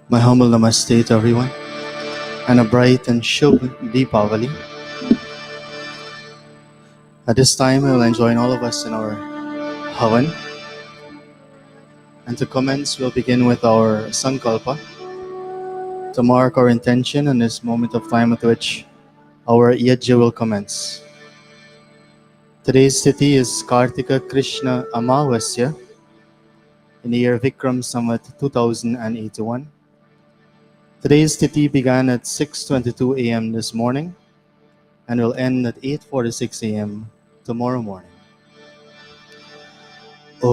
My humble namaste to everyone, and a bright and Shubh Deepavali. At this time, I will join all of us in our Havan. And to commence, we'll begin with our Sankalpa to mark our intention in this moment of time at which our Yajna will commence. Today's Tithi is Kartika Krishna Amavasya in the year Vikram Samvat 2081. Today's Tithi began at 6:22 a.m. this morning and will end at 8:46 a.m. tomorrow morning. Om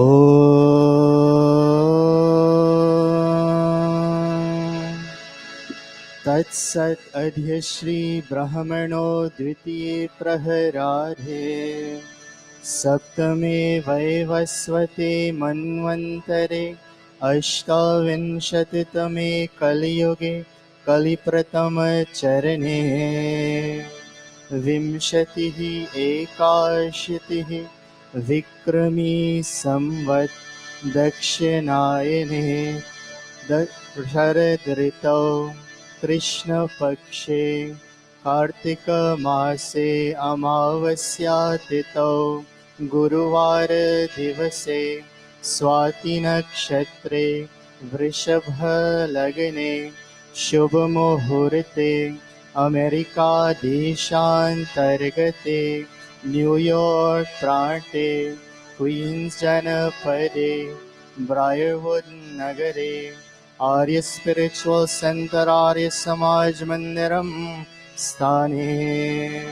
Tatsat Adhya Shri Brahmano Dvitiye Praharade Saptame Vaivasvate Manvantare Ashtavinshatitame Kaliyuge Kalipratama Charane Vimshatihi Ekashitihi Vikrami Samvat Dakshinayane Sharadritau Krishna Pakshe Kartika Mase Amavasyatitau Guruvara Divase Swati Nakshatre Vrishabha Lagane Shubha Muhurte America Deshantargate New York Prante Queens Janapade Briarwood Nagare Arya Spiritual Center Arya Samaj Mandiram Sthane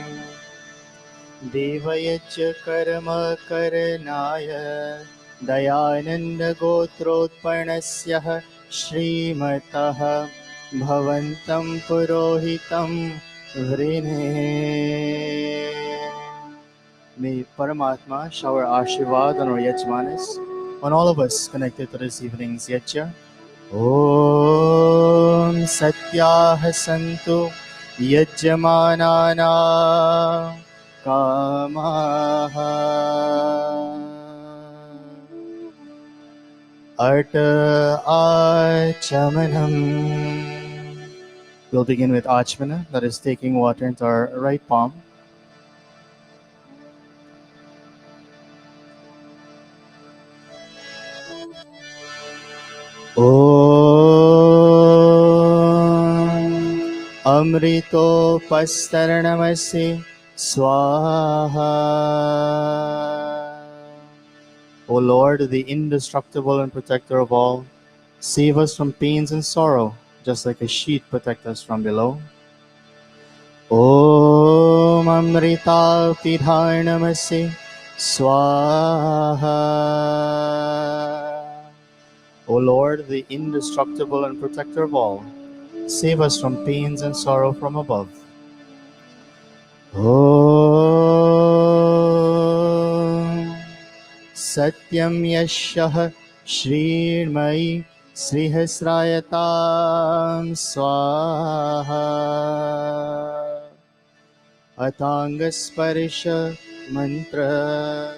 Devayach Karma Karanaya Dayananda Gotrotparnasya Shrimatah Bhavantam Purohitam Vrine. May Paramatma shower Ashirvad on our Yajmanis, on all of us connected to this evening's Yajna. Om Satyah Santu Yajmanana Kamaha Arta Achamanam. We'll begin with Achmana, that is taking water into our right palm. Om Amrito Pastaranamasi Swaha. O Lord, the indestructible and protector of all, save us from pains and sorrow, just like a sheet protect us from below. Om Amrita Pidharnamasi Swaha. O Lord, the indestructible and protector of all, save us from pains and sorrow from above. Om Satyam Yashah Shrirmai Srihasrayatam Swaha Atangasparisha Mantra.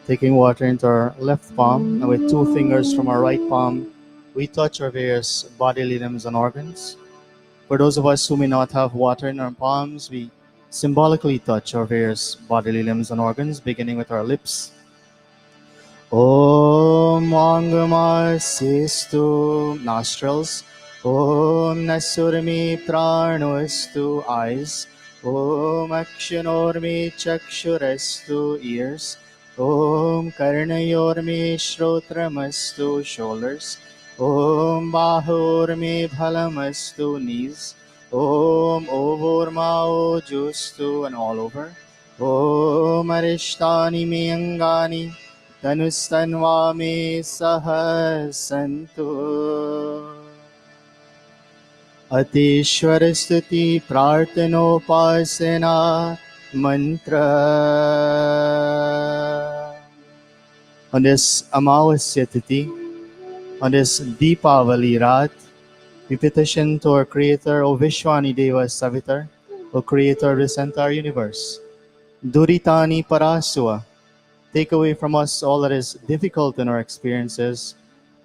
Taking water into our left palm, and with two fingers from our right palm, we touch our various bodily limbs and organs. For those of us who may not have water in our palms, we symbolically touch our various bodily limbs and organs, beginning with our lips. Om Angamasestu, nostrils. Om Nasurmi Pranostu, eyes. Om Akshanormi Chakshurastu, ears. Om Karnayormi Shrotramastu, shoulders. Om Bahurmi Bhalamastu, knees. Om Ovurmao Justu, and all over. Om Arishtani Miyangani तनुस्तन्वामे सह सन्तु। अतीश्वर स्तुति प्रार्थनोपासना मंत्र. On this Amavasya Tithi, on this Deepavali Rat, we petition to our Creator, O Vishwani Deva Savitar, O Creator of this entire universe. Duritani Parasua, take away from us all that is difficult in our experiences,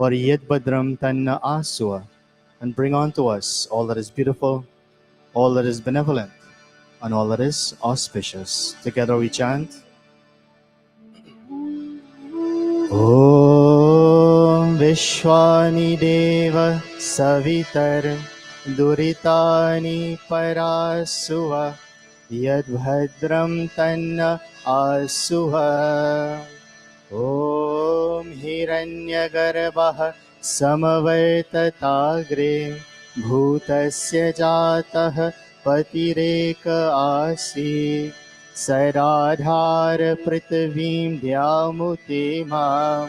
Variyat Badram Tanna Asua, and bring unto us all that is beautiful, all that is benevolent, and all that is auspicious. Together we chant. Om Vishwani Deva Savitar Duritani Parasuva Yadbhadram Tanna Asuva. Om Hiranyagarbha Samavartatagre Bhutasya Jatah Patireka Asi Saradhar Prithvim Dhyamute Mam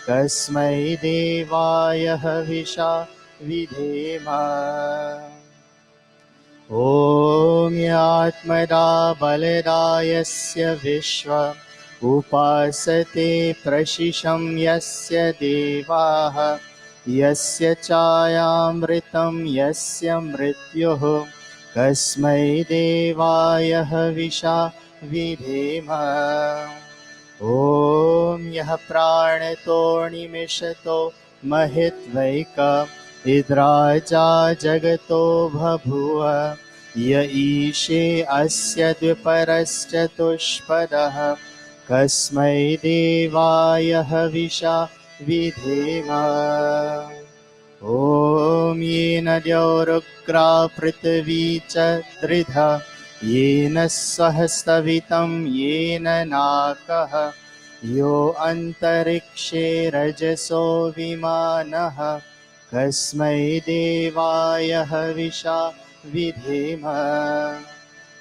Kasmai Devaya Havisha Vidhema. Om Yatmada Baladayasya Vishwa Upasate Prashisham Yasya Devaha Yasya Chayamritam Yasya Mrityuh Kasmai Devaya Havisha Vidhema. Om Yah Pranato Nimishato Mahitvaika Idraja Jagato Bhabhuva Ya Ishe Asya Dviparasya Tushpadaha Kasmai Devaya Havisha Vidhema. Om Yena Dyaurukra Prithvi Cha Dridha Yena Sahastavitam Yena Nakaha Yo Antarikshe Rajaso Vimanaha Kasmai Devaya Havisha Vidhema.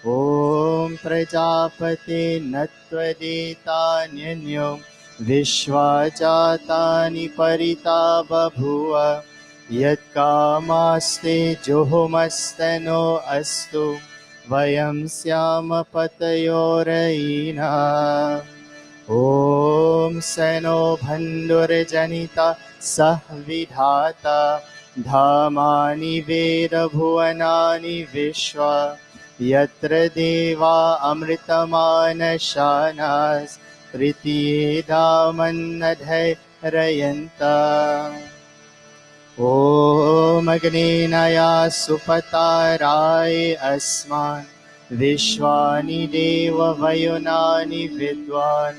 Om Prajapate Natvadetanyanyam Vishvajatani Parita Babhuva Yat Kamaste Johomastano Astu Vayam Syama Patayorayina. Om Seno Bhandurjanita Sahvidhata Dhamani Veda Bhuvanani Vishwa Yatra Deva Amritamana Shanas Tritiye Damannadhay Rayanta. Om Agnenaya Supataray Asman Vishwani Deva Vayunani Vidwan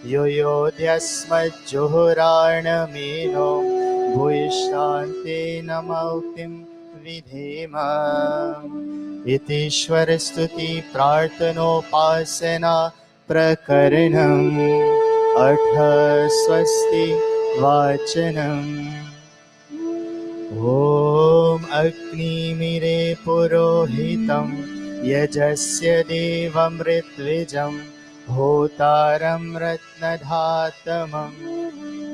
Yoyodhyasmat Johurarnameno Bhuishante Namautim Vidhema. Itishwar Stuti Prarthanopasana Prakaranam Artha Swasti Vachanam. Om Agni Mire Purohitam Yajasya Devam Ritvijam Hotaram Ratnadhatamam.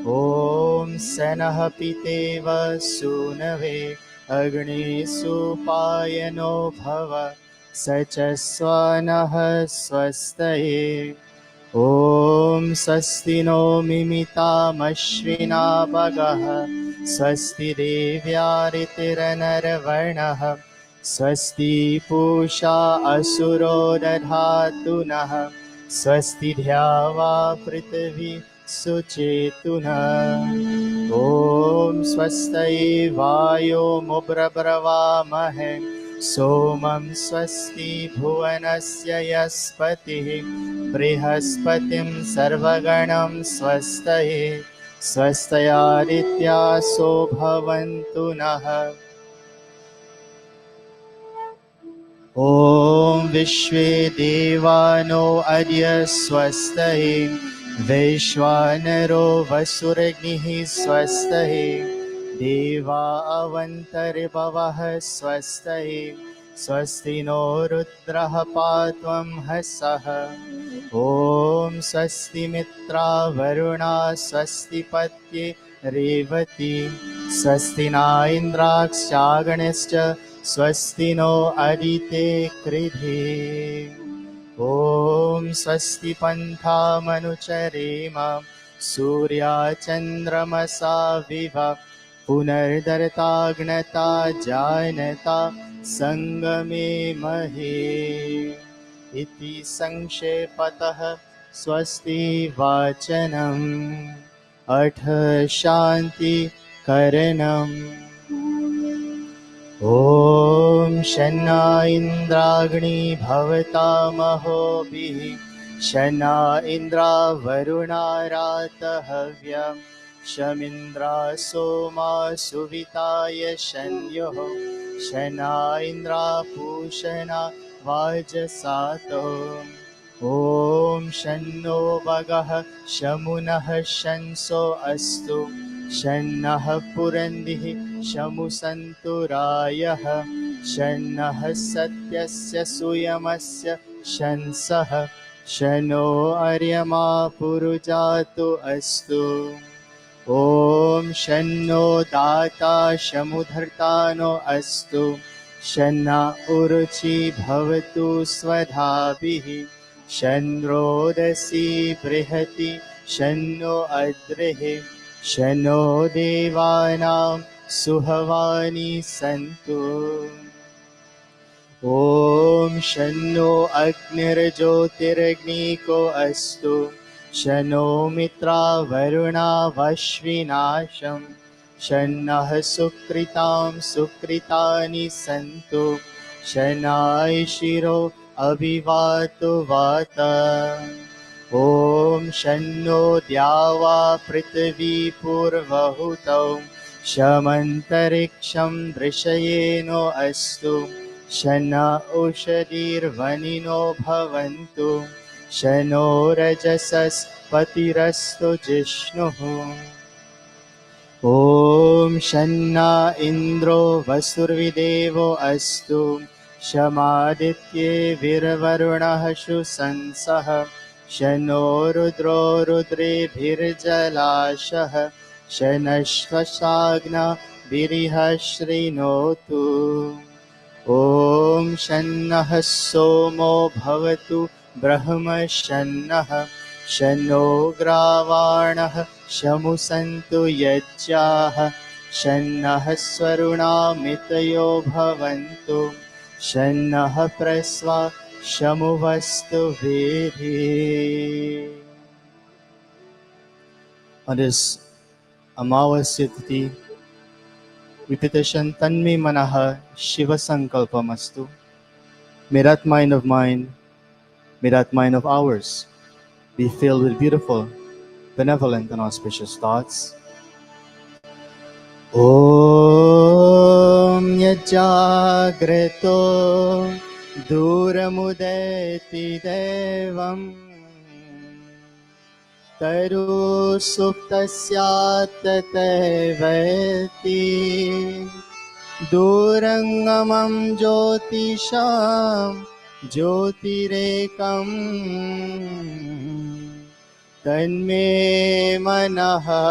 Om Sanah Piteva Sunave Agni Supayano Bhava Sachaswanah Swastaye. Om Sastino Mimita Mashvina Bagaha Swasti Devyaritiranarvarnaha Swasti Pusha Asuro Dadhatunaha Swasti Dhyava Prithvi Suchetuna. Om Swastai Vayo Mubrabhrava Mahe Somam Swasti Bhuvanasya Yaspatihi Brihaspatim Sarvaganam Swastai Swastayaditya Sobhavantu Naha. Om Vishve Devano Adya Swastai Vaishwanaro Vasuragnihi Swastai Deva Avantari Bhavah Swastai स्वस्ति no रुद्रः पात्वं हसः ॐ स्वस्ति मित्रा वरुणा स्वस्ति पत्ये रेवती स्वस्ति न इन्द्राक्षागणश्च स्वस्ति no अदिते कृधि ॐ स्वस्ति पन्थामनुचरेम सूर्याचन्द्रमसा विव पुनर्दरताग्नता जानता संगमे महे इति संक्षेपतः स्वस्ति वाचनम् अथ शान्ति करणम् ॐ शन्ना इन्द्राग्नी भवतामहोभिः शन्ना इन्द्रा वरुणारातहव्यम् शमिन्द्रा सोमा सुविताय शन्योः शन्ना इन्द्रा पूषणा वाजसातो ॐ शन्नो भगः शमुनः शंसो अस्तु शन्नः पुरन्दिः शमुसन्तुरायः शन्नः सत्यस्य सुयमस्य शंसः शनो अर्यमा पुरुजातु अस्तु ॐ शन्नो दाता शमुधर्तानो अस्तु शन्ना उरुचि भवतु स्वधाभिः शन्रोदसी बृहति शन्नो अद्रिः शनो देवानां सुहवानि सन्तु ॐ शन्नो अग्निर्ज्योतिरग्निको अस्तु शनो मित्रा वरुणा वश्विनाशं शन्नः सुकृतां सुकृतानि सन्तु शनाय शिरो अभिवातो वात ॐ शन्नो द्यावा पृथिवी पूर्वहुतौ शमन्तरिक्षं दृशयेनो अस्तु शन्ना ओषधीर्वनिनो भवन्तु शनो रजसस्पतिरस्तु जिष्णुः ॐ शन्ना इन्द्रो वसुर्विदेवो अस्तु शमादित्ये वीरवरुणः शुशंसः शनो रुद्रो रुद्रेभिर्जलाशः शनश्वशाग्ना विरिः शृणोतु ॐ शन्नः सोमो भवतु ब्रह्मशन्नः शनो ग्रावाणः शमुसन्तु यज्ञाः शन्नः स्वरुणामितयो भवन्तु शन्नः प्रस्वा शमुवस्तु वेदी. On this Amavasya Tithi, we petition Tanme Manaha Shiva Sankalpamastu. May that mind of mine, may that mind of ours be filled with beautiful, benevolent and auspicious thoughts. Om Yajagreto Duramudeti Devam Taru Suptasyate Veti Durangamam Jyotisham Jyotirekam Tanme Manaha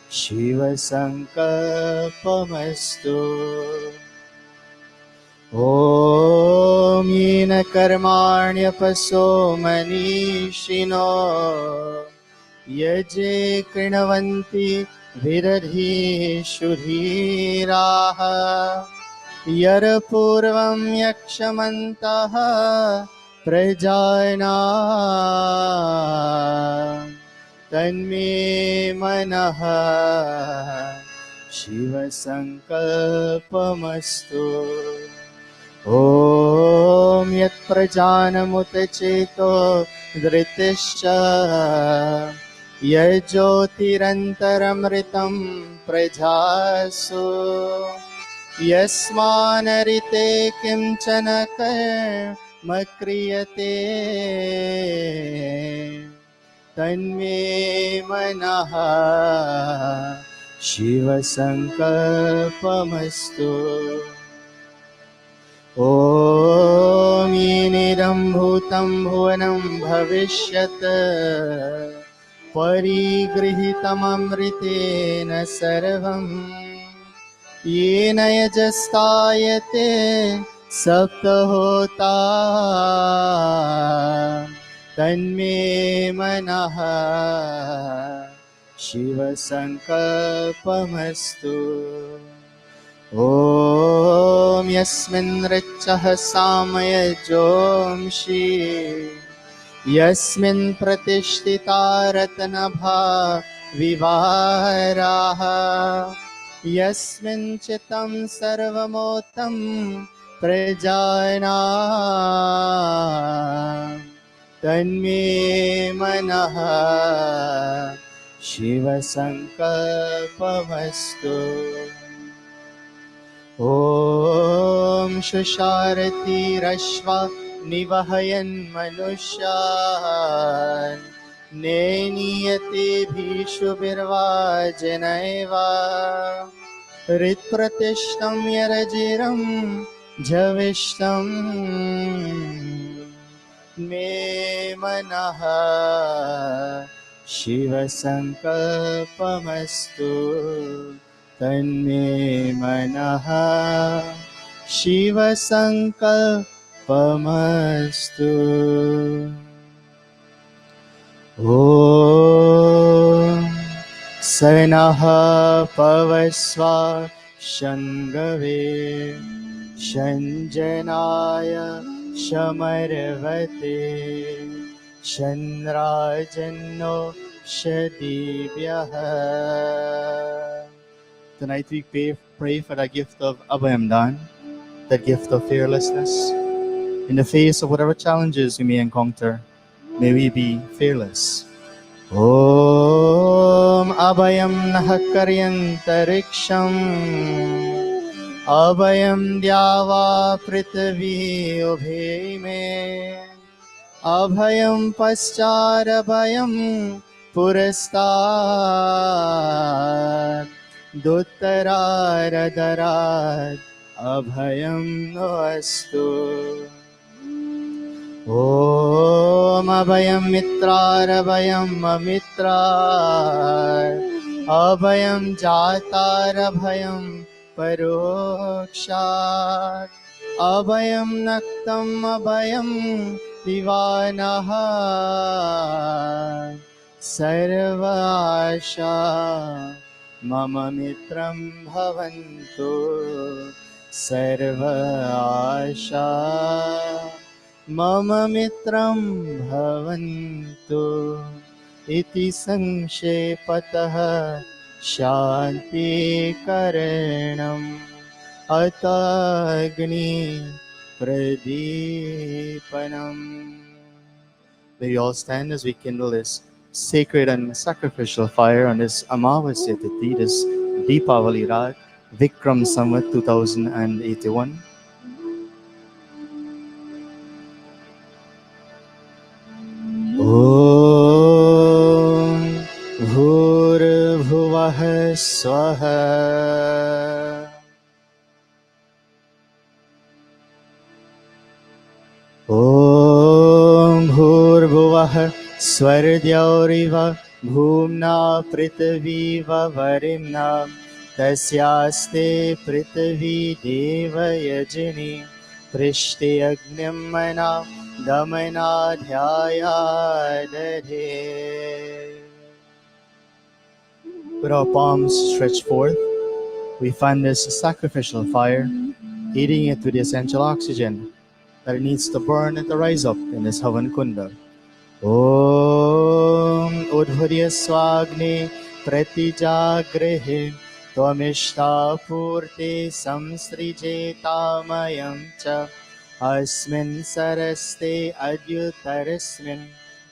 Shiva Sankalpamastu. Om Yena Karmanyapasho Manishino Yaje Krinavanti Viradhi Shudhiraha Yara Purvam Yakshamantaha Prajana Tanme Manaha Shiva Sankalpamastu. Om Yat Prajanamutacheto Dhritischa Yajyotirantaramritam Prajasu Yasmanarite Kimchana Makriyate Tanme Manaha Shiva Sankalpamastu. ॐ येनेदं भूतं भुवनं भविष्यत् परिगृहीतममृतेन सर्वम् येन यजस्तायते सप्तहोता तन्मे मनः शिवसङ्कल्पमस्तु ॐ यस्मिन् ऋचः सामयजोंषि यस्मिन् प्रतिष्ठिता रत्नभा विवाराः यस्मिन् चितं सर्वमोतं प्रजानां तन्मे मनः शिवसङ्कल्पमस्तु ॐ शुशारतिरश्वा निवहयन्मनुष्यान् नेनीयतेभिषुभिर्वाजनैव हृत्प्रतिष्ठं यरजिरं जविष्ठं मे मनः शिवसङ्कल्पमस्तु तन्मे मनः शिवसङ्कल्पमस्तु ॐ सनः पवस्वा शङ्गवे शञ्जनाय शमरवते शन्द्राजन्नो शदीभ्यः. Tonight we pray for the gift of Abhayam Dan, that gift of fearlessness. In the face of whatever challenges we may encounter, may we be fearless. Om Abhayam Nahakaryantariksham Abhayam Dyava Prithvi Ubhime Abhayam Pascharabhayam Purastat Duttararadharat Abhayam Noastu. Om Abhayam Mitrarabhayam Amitra Abhayam Jatarabhayam Parokshat Abhayam Naktam Abhayam Divanaha Sarvasha Mama Mitram Bhavantu Sarvasha Mama Mitram Bhavantu Iti Sanshepatah Shanti Karanam Atagni Pradipanam. May we all stand as we kindle this sacred and sacrificial fire on this Amavasya Tithi, this Deepavali Rag, Vikram Samvat 2081. Om Bhurvuvah Swaha Om Bhurvuvah Swardyauriva Bhumna Prithviva Varimna Tasyaste Prithvi Deva Yajini Prishti Agnim Mana Damana Dhyaya Dadhe. With our palms stretched forth, we fan this sacrificial fire, heating it with the essential oxygen that it needs to burn and to rise up in this Havan Kunda. Om Udhurya Swagne Pratijagrihe Tvamishta Purte Samsrijetamayam Cha Asmin Saraste Adyutarasmin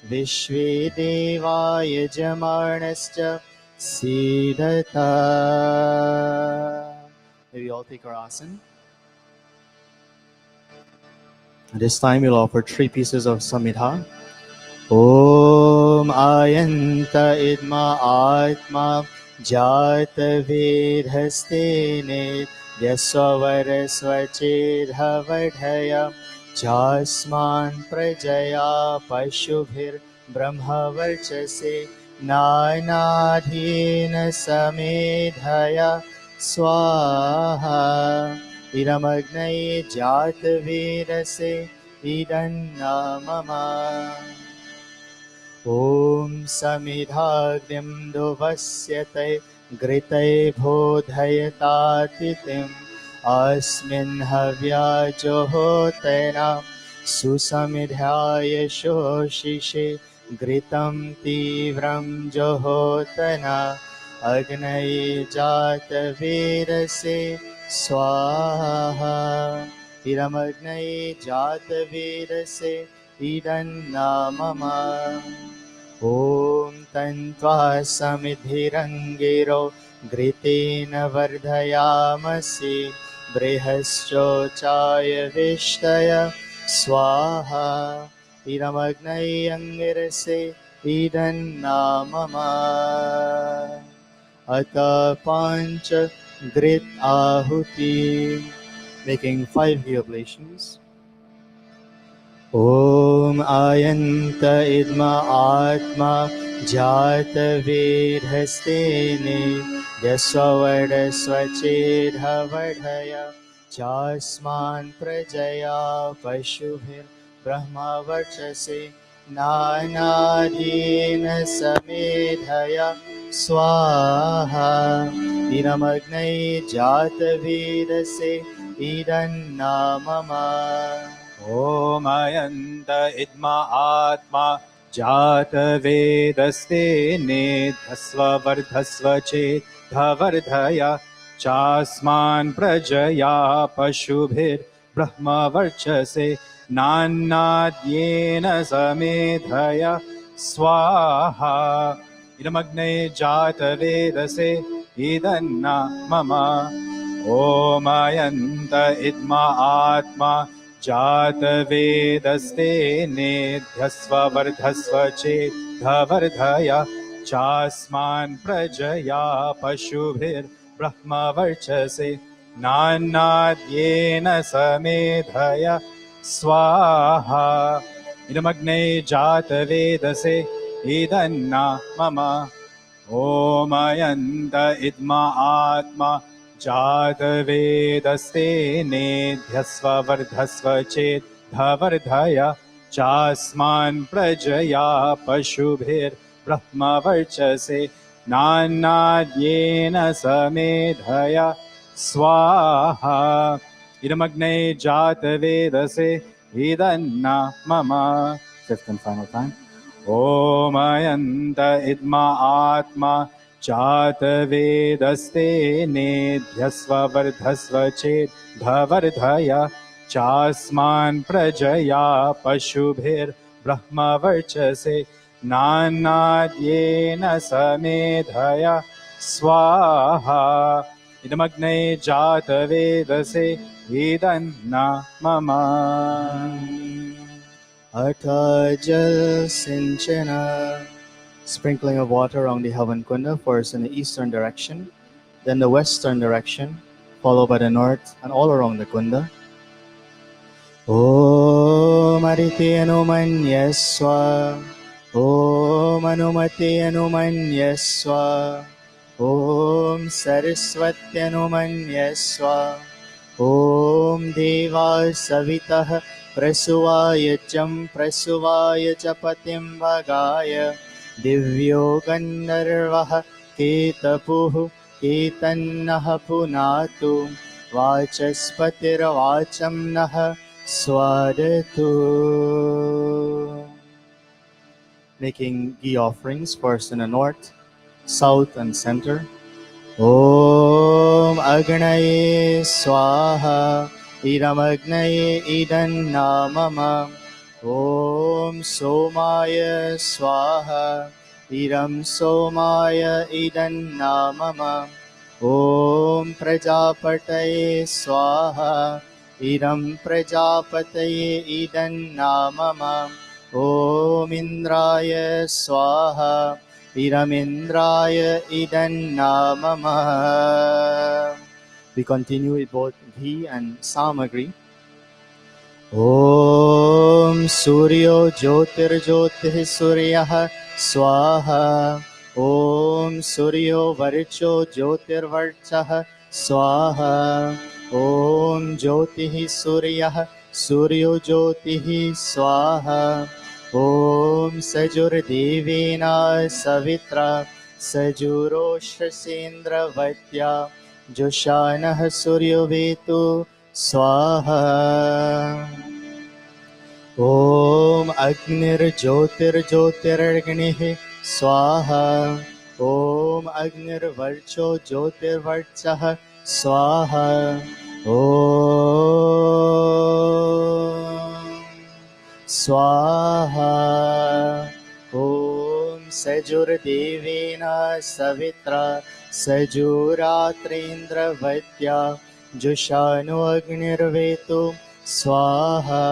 Vishve Deva Yajamarnascha Siddhata. May we all take our asana. At this time, we'll offer 3 pieces of Samhita. Om Ayanta Idma Atma Jata Vedhaste यस्वरस्वचेदवर्धय चास्मान् प्रजया पशुभिर्ब्रह्मवर्चसे नानाधीन समेधया स्वाहा इदमग्नये जातवेदसे इदन्ना मम ॐ समिधाग्निं दुवस्यते घृते बोधयतातिथिम् अस्मिन् हव्याजोहोतेन सुसमिधाय शोषिषे घृतं तीव्रं जोहोतन अग्नये जातवेदसे स्वाहा इदमग्नये जातवेदसे इदन्ना मम ॐ तन्त्वा समिधिरङ्गिरो घृतेन वर्धयामसि बृहश्चोचाय विष्टय स्वाहा इदमग्नये अङ्गिरसे इदन्ना मम अत पञ्च घृत आहुति making 5 ghee oblations. ॐ आयन्त इद्म आत्मा जातवेदस्तेने यस्वडस्वचेदवर्धय चास्मान् प्रजया पशुभिर्ब्रह्मवर्चसे नानादीन समेधया स्वाहा इदमग्नये जातवेदसे इदन्ना मम ॐ अयन्त इद्म आत्मा जातवेदस्तेनेध्यस्व वर्धस्व चेद्धवर्धय चास्मान् प्रजया पशुभिर्ब्रह्मवर्चसे नान्नाद्येन समेधय स्वाहा इदमग्नये जातवेदसे इदन्ना मम ॐ अयन्त इद्म आत्मा जातवेदस्तेनेध्यस्व वर्धस्व चेद्धवर्धय चास्मान् प्रजया पशुभिर्ब्रह्मवर्चसे नान्नाद्येन समेधय स्वाहा इदमग्नये जातवेदसे इदन्ना मम ॐ अयन्त इद्म आत्मा जातवेदस्तेनेध्यस्व वर्धस्व चेद्धवर्धय चास्मान् प्रजया पशुभिर्ब्रह्मवर्चसे नान्नाद्येन समेधय स्वाहा इदमग्नये जातवेदसे इदन्ना मम Fifth and final time. ॐ अयन्त इद्म आत्मा जातवेदस्तेनेध्यस्व वर्धस्व चेद्धवर्धय चास्मान् प्रजया पशुभिर्ब्रह्मवर्चसे नान्नाद्येन समेधय स्वाहा इदमग्नये जातवेदसे इदन्ना मम Atha Jal Sinchana. Sprinkling of water around the Havan Kunda, first in the eastern direction, then the western direction, followed by the north and all around the Kunda. Om Aditi Anumanyaswa, Om Anumati Anumanyaswa, Om Saraswati Anumanyaswa, Om Deva Savitah Prasuvayacham Prasuvayachapatim Bhagaya Divyo Gandharvah Ketapuh Ketannah Punatu Vachaspatir Vacham Nah Swadatu. Making ghee offerings first in the north, south and center. Om Agnaye Swaha Idam Agnaye Idanna Mama. Om Somaya Swaha Idam Somaya Idanna Mama. Om Prajapataye Swaha Idam Prajapataye Idanna Mama. Om Indraya Swaha Idam Indraya Idanna Mama. We continue with both ghee and samagri. Om Suryo Jyotirjyotih Suryah Swaha. Om Suryo Varcho Jyotirvarchah Swaha. Om Jyotih Suryah Suryo Jyotih Swaha. Om Sajur Devena Savitra Sajuroshasindra Vaitya Joshanah Suryo Vetu Swaha. Om Agnirjyotirjyotiragniः Swaha. Om Agnirvarcho Jyotirvarchah Swaha. Om Swaha. Om Sajurdevena Savitra Sajuratrindra Vaitya Jushanu Agnirvetu Swaha.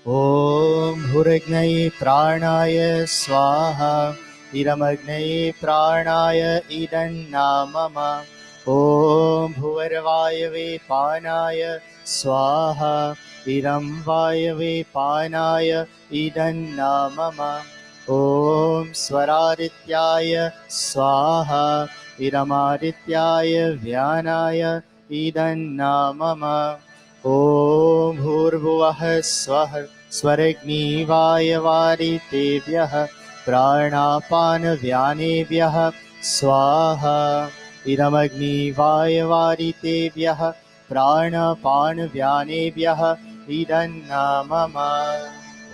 Om Bhuragnaye Pranaya Swaha. Iramagnaye Pranaya Idannamama. Om Bhuvarvayave Panaya Swaha. Iram Vayave Panaya Idannamama. Om Swaradityaya Swaha. Iramadityaya Vyanaya Idannamama. Om Bhurvuvah Swah Swaragnivayavaritevyah Pranapanavyanebhyah Swaha. Iramagnivayavaritevyah Pranapanavyanebhyah Idannamama.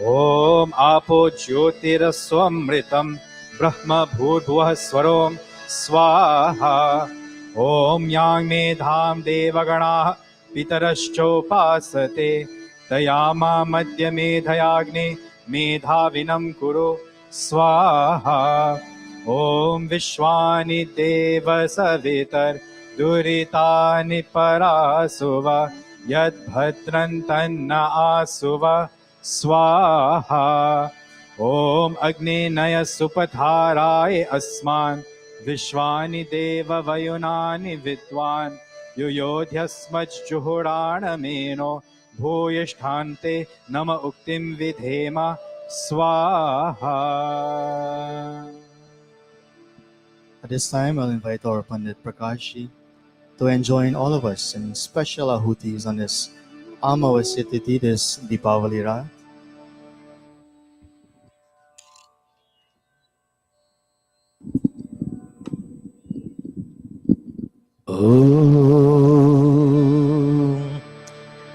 Om Apo Jyotiraswamritam Brahma Bhurvah Swarom Swaha. Om Yang Medham Devagana Pitarashchopasate Tayama Madhya Medhayagni Medhavinam Kuru Swaha. Om Vishwani Deva Savitar Duritani Parasuva Yad Bhadran Tanna Asuva Swaha. Om Agni Naya Supatharay Asman Vishwani Deva Vayunani Vidwan Yuyodhyasmaj Juhuranameno Bhuyasthante Nama Uktim Vidhema Swaha. At this time, I'll invite our Pandit Prakashji to enjoin all of us in special ahutis on this Amavasya Tithi, this Deepavali Raat. Om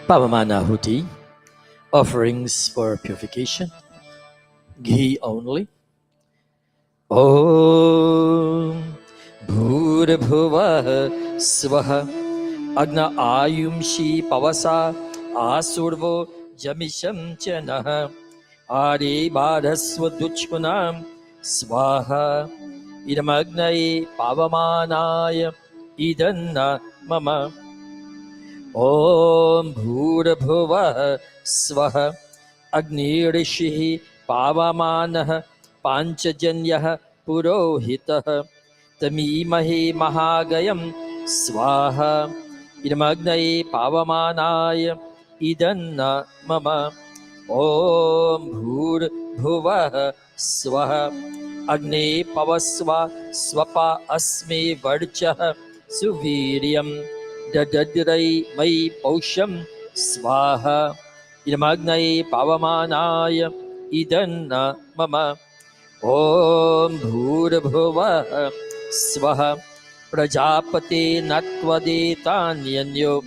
Pavamanahuti, offerings for purification, ghee only. Om Bhurabhuvah Swaha Agna Ayumshi Pavasa Asurvo Jamisham Chanah Adi Badhasva Duchkunam Swaha Idamagnaye Pavamanaya Idanna Mama. Om Bhurabhuvah Swaha Agnirishihi Pavamanah Panchajanyah Purohitah Tamimahi Mahagayam Swaha Idamagnaye Pavamanaya Idanna Mama. Om Bhurabhuvah Swaha Agni Pavasva Swapa Asmi Varchah Suviryam Dadadrai Mai Pausham Swaha Idamagnaye Pavamanaya Idanna Mama. Om Bhurabhuvah Swaha Prajapate Natvadetanyanyo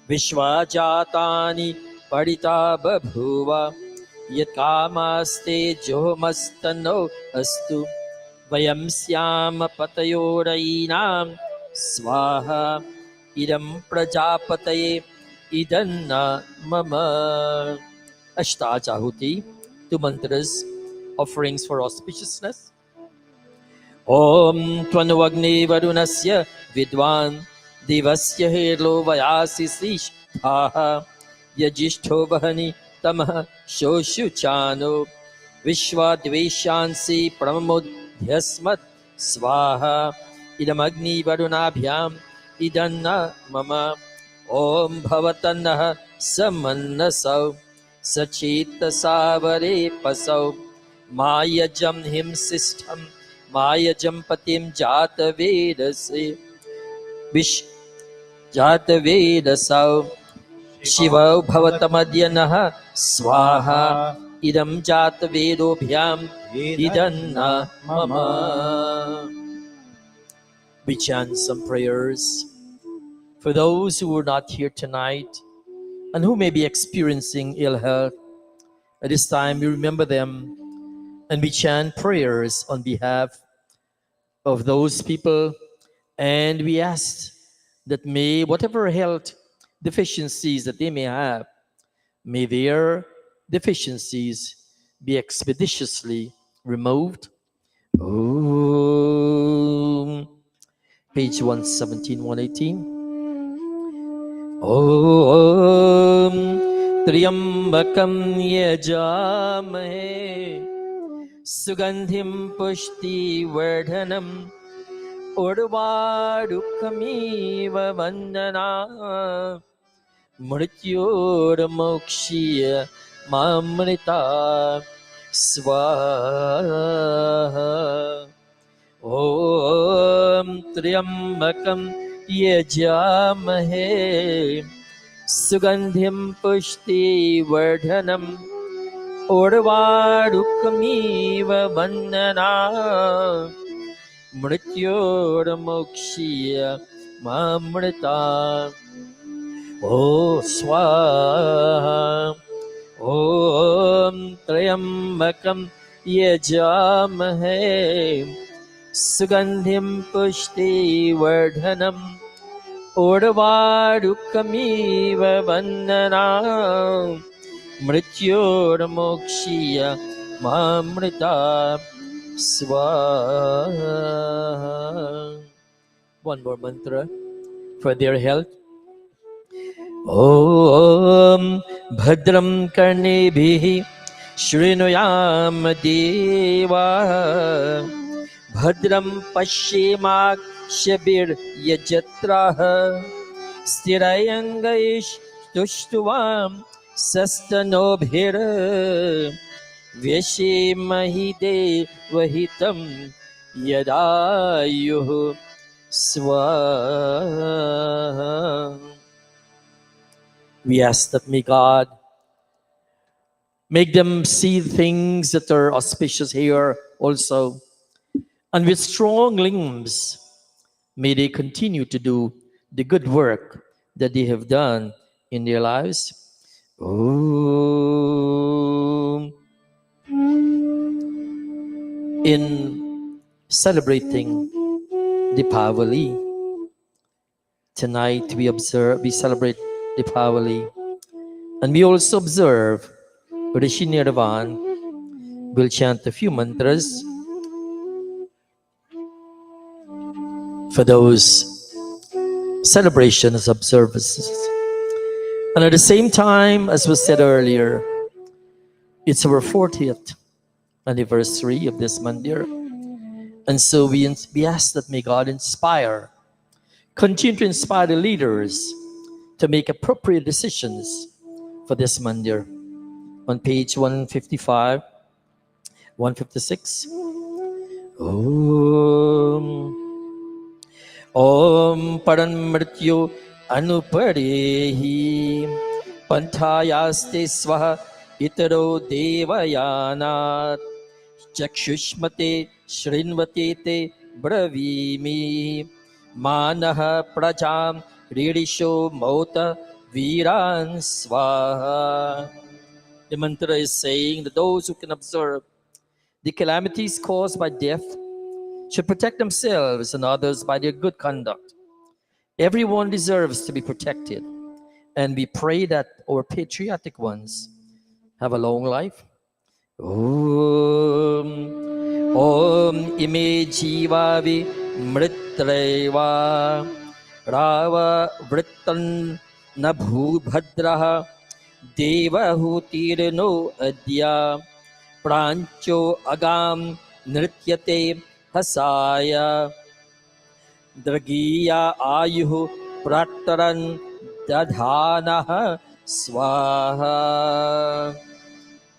Vishwajatani Parita Babhuva Yatkamaste Johmastano Astu Vayam Syam Patayorainam Swaha Idam Prajapataye Idanna Mama. Ashtachahuti, 2 mantras, offerings for auspiciousness. Om Tvanuvagni Varunasya Vidwan Devasya Helo Vayasi Srishthaha Yajishtho Vahani Tamah Shoshuchano Vishwa Dveshansi Pramamudhyasmat Swaha इदमग्निवरुणाभ्याम् इदन्न मम ॐ भवतन्नः समन्नसौ सचेतसावरे पसौ मायजं हिंसिष्ठं मायजं पतिं जातवेदसे विश् जातवेदसौ शिवौ भवतमद्य नः स्वाहा idam jat vedobhyam idanna mama. We chant some prayers for those who are not here tonight and who may be experiencing ill health. At this time, we remember them and we chant prayers on behalf of those people, and we ask that may whatever health deficiencies that they may have, may their deficiencies be expeditiously removed. Om. Page 117, 118. Om Triambakam Yajamahe Sugandhim Pushti Vardhanam Urvarukamiva Vandana Mrityormokshya Mamrita Swaha. Om Triambakam Yajamahe Sugandhim Pushti Vardhanam Urvarukamiva Vandana Mrityormokshya Mamrita. O Swaha. Om Triambakam Yajamahe Sugandhim Pushti Vardhanam Urvarukamiva Vandana Mrityormokshya Mamrita Swaha. One more mantra for their health. Om Bhadram Karnebhihi Shrinuyam Deva Bhadram Pashimakshibir Yajatraha Stirayangaish Tushtuvam Sastanobhir Vyashimahide Vahitam Yadayuh Swaha. We ask that may God make them see things that are auspicious here also. And with strong limbs, may they continue to do the good work that they have done in their lives. Om. In celebrating Deepavali, tonight we celebrate Deepavali, and we also observe Rishi Nirvan. We'll chant a few mantras for those celebrations, observances. And at the same time, as was said earlier, it's our 40th anniversary of this mandir. And so we ask that may God continue to inspire the leaders to make appropriate decisions for this mandir. On page 155, 156. Om Paramrityu Anuparehi Pantayaste Swaha Itaro Devayanat Chakshushmate Shrinvate Te Bravimi Manaha Prajam Ririsho Mota Viran Swaha. The mantra is saying that those who can observe the calamities caused by death should protect themselves and others by their good conduct. Everyone deserves to be protected, and we pray that our patriotic ones have a long life. Om ime jivavi mritreva rava vrittan nabhu bhadraha devahutirno adya prancho agam nrityate hasaya दृगीया आयुः प्राक्तरन् दधानः स्वाहा.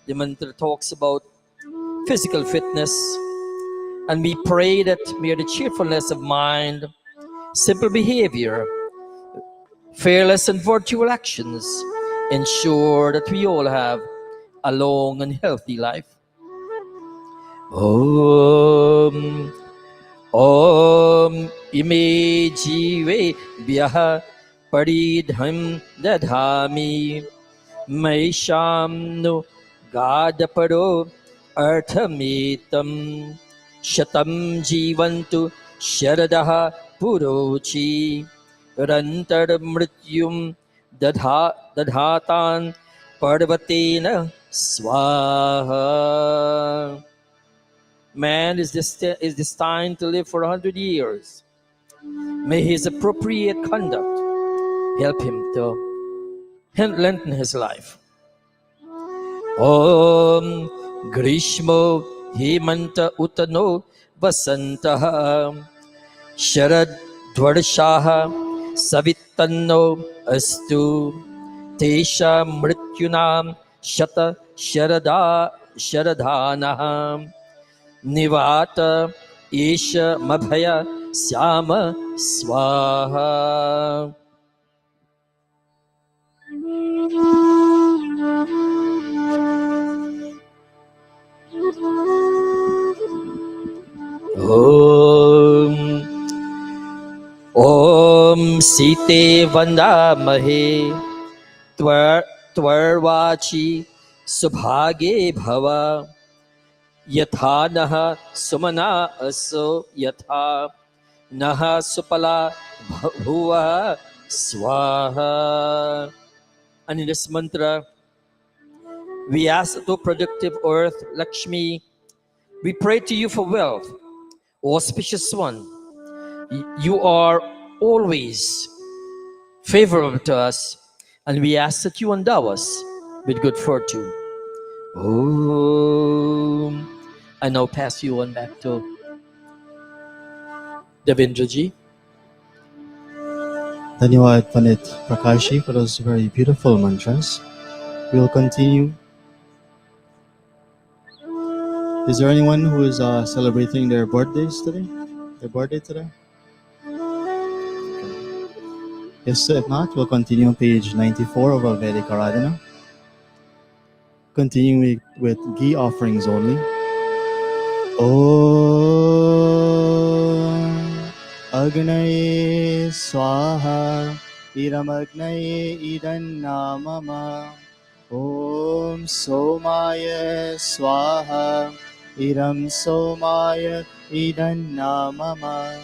The mantra talks about physical fitness, and we pray that may the cheerfulness of mind, simple behavior, fearless and virtual actions ensure that we all have a long and healthy life. Om Om ime jeevebhyah paridham dadhami maisham no gadaparo arthamitam shatam jivantu sharadah purochi rantar mrityum dadhatan parvatena swaha. Man is destined to live for 100 years. May his appropriate conduct help him to lengthen his life. Om Grishmo Hemanta Utano Vasantaha Sharad Dvarshaha Savittanno Astu Tesha Mrityunam Shata Sharadhanaham Nivata Isha Mabhaya Syama Swaha. Om Om Site Vandamahe Tvarvachi Subhage Bhava Yatha Naha Sumana Aso Yatha Naha Supala Bhuva Swaha. And in this mantra, we ask the productive earth, Lakshmi, we pray to you for wealth. O auspicious one, you are always favorable to us, and we ask that you endow us with good fortune. Om. I now pass you on back to Devendraji. Dhanyawad Pandit Prakashi for those very beautiful mantras. We will continue. Is there anyone who is celebrating their birthdays today? Their birthday today? Yes, so if not, we'll continue on page 94 of our Vedic Aradhana. Continuing with ghee offerings only. Om Agnaye Swaha Iram Agnaye Idan Namama Om Somaya Swaha Iram Somaya Idan Namama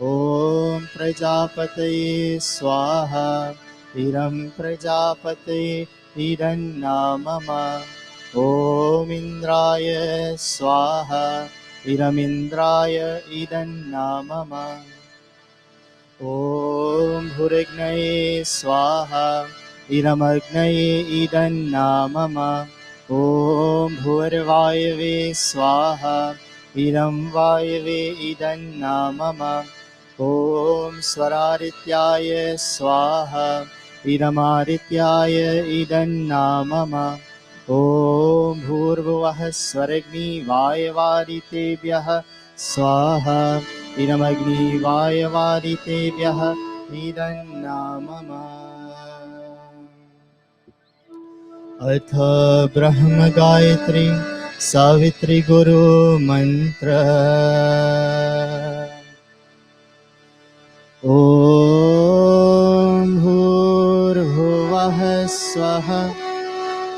Om Prajapataye Swaha Iram Prajapataye Idan Namama Om Indraya Swaha Iram Indraya Idan Namama Om Bhurignaye Swaha Iram Agnaye Idan Namama Om Bhurvayave Swaha Iram Vayave Idan Namama Om Swararityaya Swaha Iram Arityaya Idan Namama Om Bhurvuvah Swaragni Vayavaritevyah Swaha Iram Agni Vayavaritevyah Idan Namama Atha Brahma Gayatri Savitri Guru Mantra Om Bhurvuvah Swaha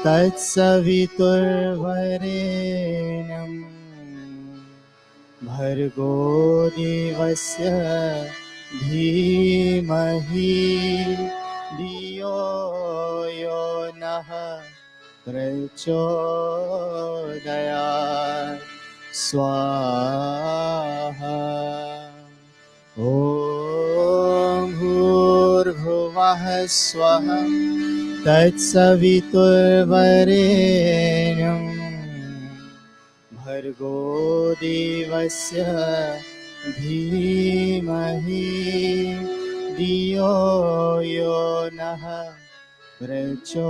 Tatsaviturvarenam Bhargo Devasya Dhimahi Diyo Yonaha Prachodayat Swaha Om Bhurvuvah Swaha Tatsaviturvarenam Bhargo Devasya धीमहि धियो यो नः प्रचोदयात्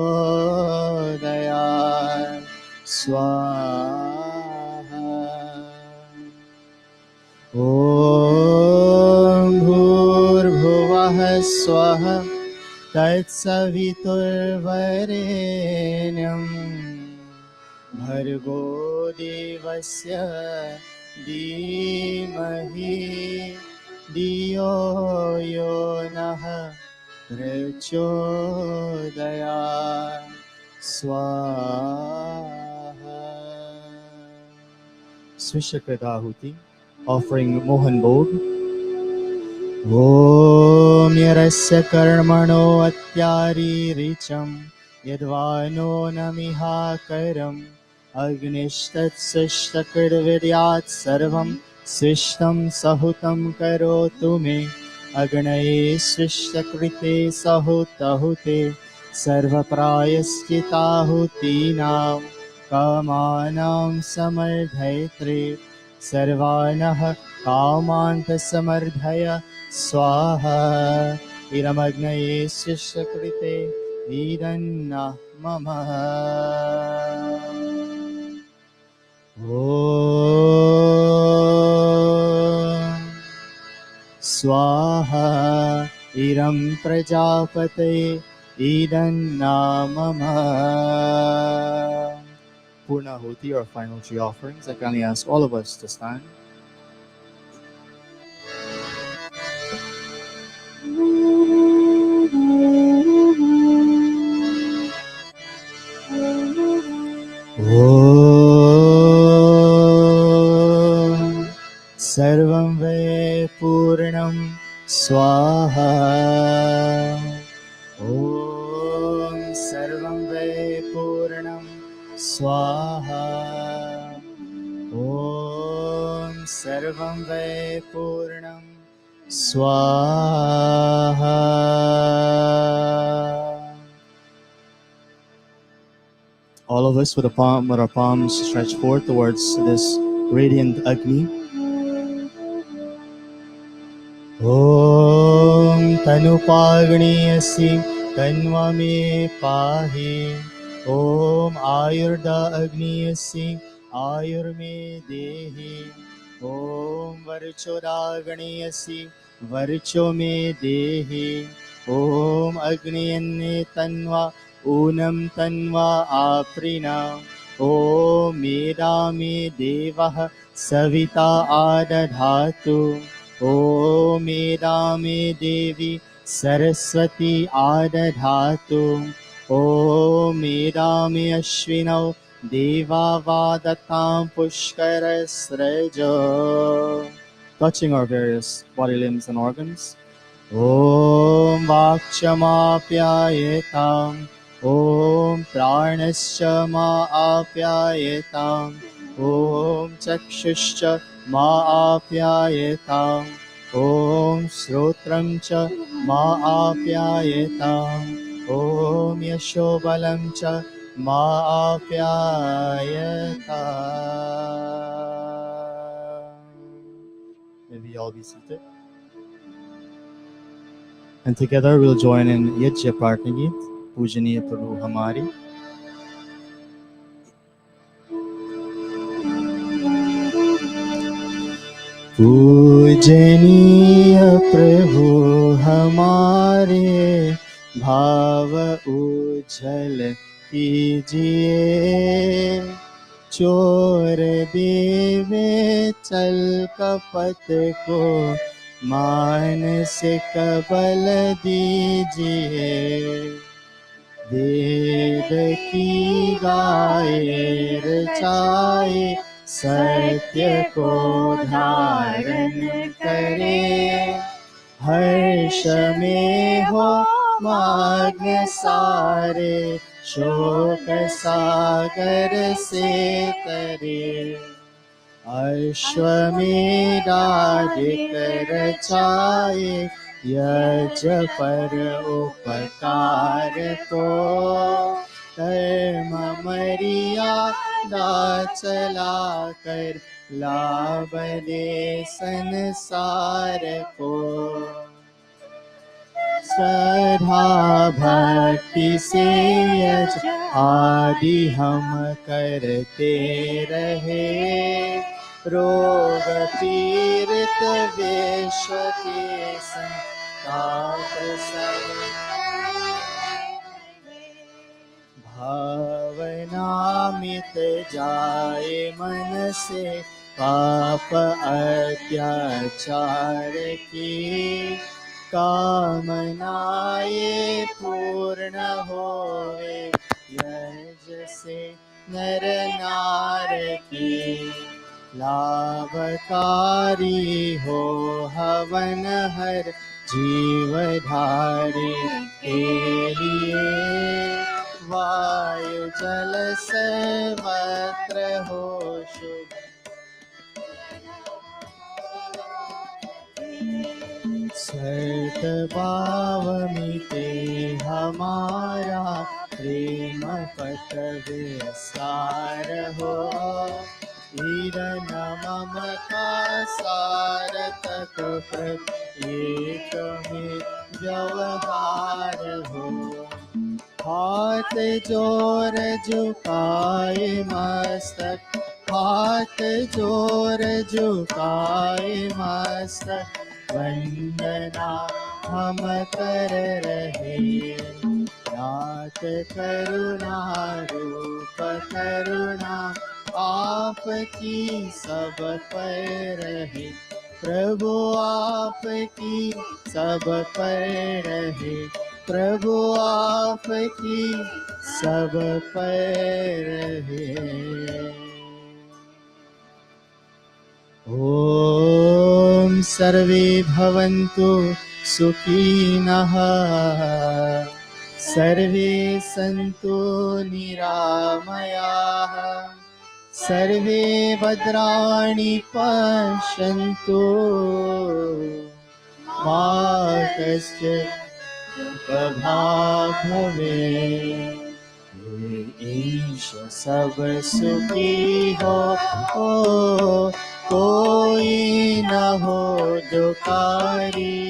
स्वाहा ॐ भूर्भुवः स्वः तत्सवितुर्वरेण्यं भर्गो देवस्य धीमहि धियो यो नः प्रचोदयात् स्वाहा Swishakrit offering Mohan Bhog. ॐ यरस्य कर्मणो अत्यारीरिचं यद्वानो न मिहाकरम् अग्निस्तत्सृष्टकृद्विर्यात् सर्वं सृष्टं सहुतं करोतु मे अग्नये सृष्टकृते सहुतहुते सर्वप्रायश्चिताहुतीनां कामानां समर्धयत्रे सर्वानः कामान्तसमर्धय स्वाहा इरमग्नये शिष्यकृते ईदन्नः मम ॐ स्वाहा इरं प्रजापतये ईदन्नः मम Purnahuti, or final three offerings. I kindly ask all of us to stand. Om Sarvam Ve Purnam Swaha. Om Sarvam Ve Purnam Swaha. Om Sarvam Ve Purnam Swaha. All of us with our palms stretched forth towards this radiant Agni. Om Tanupagni Asi Tanva Me Pahi. Om Ayurda Agni Asi Ayur Me Dehi. Om Varchodagani Asi Varcho Me Dehi. Om Agni Anne Tanva Unam Tanva Aprina. Om Medami Devah Savita Adadhatu. Om Medami Devi Saraswati Adadhatu. Om Medami Ashvinau Deva Vadatam Pushkarasrajo. Touching our various body limbs and organs. Om Vakshamaapyayetam. Om Pranascha Maapyayetam. Om Chakshuscha Maapyayetam. Om Srotram Cha Maapyayetam. Om Yashobalam Cha Maapyayetam. May we all be seated. And together we'll join in Yajya Prarthana Geet, Pujaniya Prabhu Hamari. पूजनीय प्रभु हमारे भाव उज्जवल कीजिए चोर देवे चल कपट को मानसिक बल दीजिए वेद की गाए रचाए सत्य को धारण करे हर्ष में हो मग्न सारे शोक सागर से तरे अश्वमेधाधिक रचाए यज पर उपकार को धर्म मर्यादा चला कर लाभ दे संसार को। श्रद्धा भक्ति से यज आदि हम करते रहे, रोग पीड़ित विश्व के संताप सब भावना मिट जाए मन से, पाप अत्याचार की कामनाएं पूर्ण होवे, यज से नर नार की लाभकारी हो हवन हर जीवधारी के लिए। वायु जल सर्वत्र हो शुभ, सद्भाव मिटे हमारा, प्रेम पथ विस्तार हो, ईरन ममता सार तक प्रत्येक में व्यवहार हो। हाथ जोर झुकाए मस्तक, हाथ जोर झुकाए मस्तक, वंदना हम कर रहे। नाथ करुणा रूप करुणा आपकी सब पर रहे, प्रभु आपकी सब पर रहे, प्रभु आपकी सब पर रहे। ओम सर्वे भवन्तु सुखिनः, सर्वे सन्तु निरामयाः, सर्वे भद्राणि पश्यन्तु, मा कश्चित् प्रभाव भवेत्। ईश सब सुखी हो, कोई न हो दुखारी,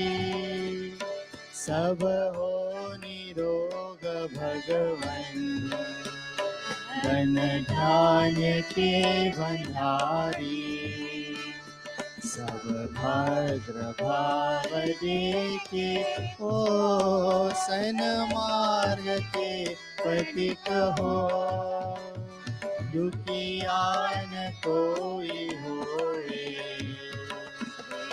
सब हो निरोग भगवन, धन धान्य के भंडारी। सब भद्र भाव देखे, ओ सन्मार्ग के पथिक हो, दुखिया न कोई होए,